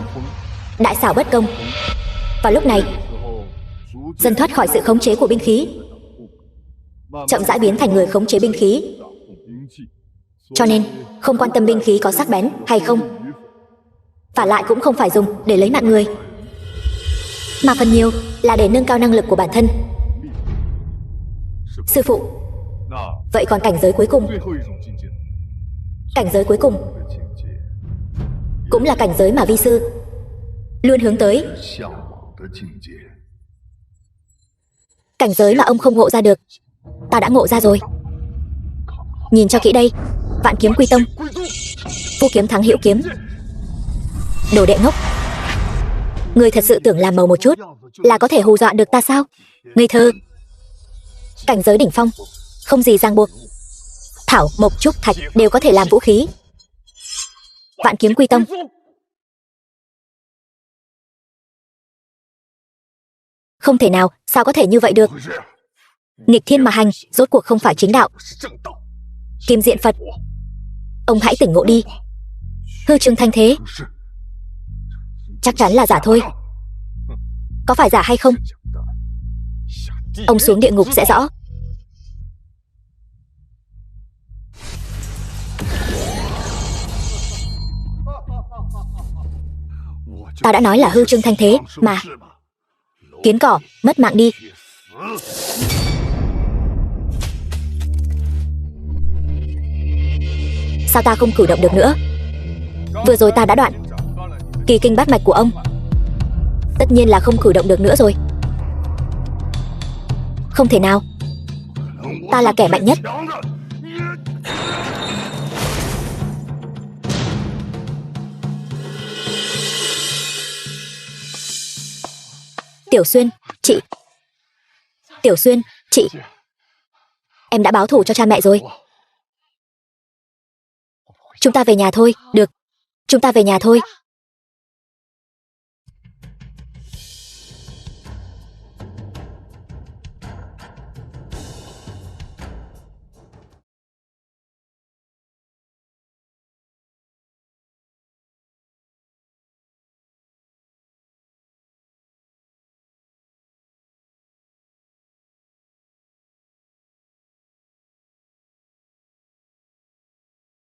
đại xảo bất công. Vào lúc này, dần thoát khỏi sự khống chế của binh khí, chậm rãi biến thành người khống chế binh khí. Cho nên, không quan tâm binh khí có sắc bén hay không, và lại cũng không phải dùng để lấy mạng người, mà phần nhiều là để nâng cao năng lực của bản thân. Sư phụ, vậy còn cảnh giới cuối cùng? Cảnh giới cuối cùng cũng là cảnh giới mà vi sư luôn hướng tới. Cảnh giới mà ông không ngộ ra được, ta đã ngộ ra rồi. Nhìn cho kỹ đây, Vạn Kiếm Quy Tông, vô kiếm thắng hữu kiếm. Đồ đệ ngốc, người thật sự tưởng làm màu một chút là có thể hù dọa được ta sao? Ngây thơ. Cảnh giới đỉnh phong, không gì ràng buộc, thảo, mộc, trúc, thạch đều có thể làm vũ khí. Vạn Kiếm Quy Tông. Không thể nào, sao có thể như vậy được? Nghịch thiên mà hành, rốt cuộc không phải chính đạo. Kim Diện Phật, ông hãy tỉnh ngộ đi. Hư trương thanh thế chắc chắn là giả thôi. Có phải giả hay không? Ông xuống địa ngục sẽ rõ. Tao đã nói là hư trương thanh thế mà. Kiến cỏ, mất mạng đi. Sao ta không cử động được nữa? Vừa rồi ta đã đoạn kỳ kinh bát mạch của ông. Tất nhiên là không cử động được nữa rồi. Không thể nào. Ta là kẻ mạnh nhất. Tiểu Xuyên, chị. Tiểu Xuyên, chị. Em đã báo thù cho cha mẹ rồi. Chúng ta về nhà thôi. Được. Chúng ta về nhà thôi.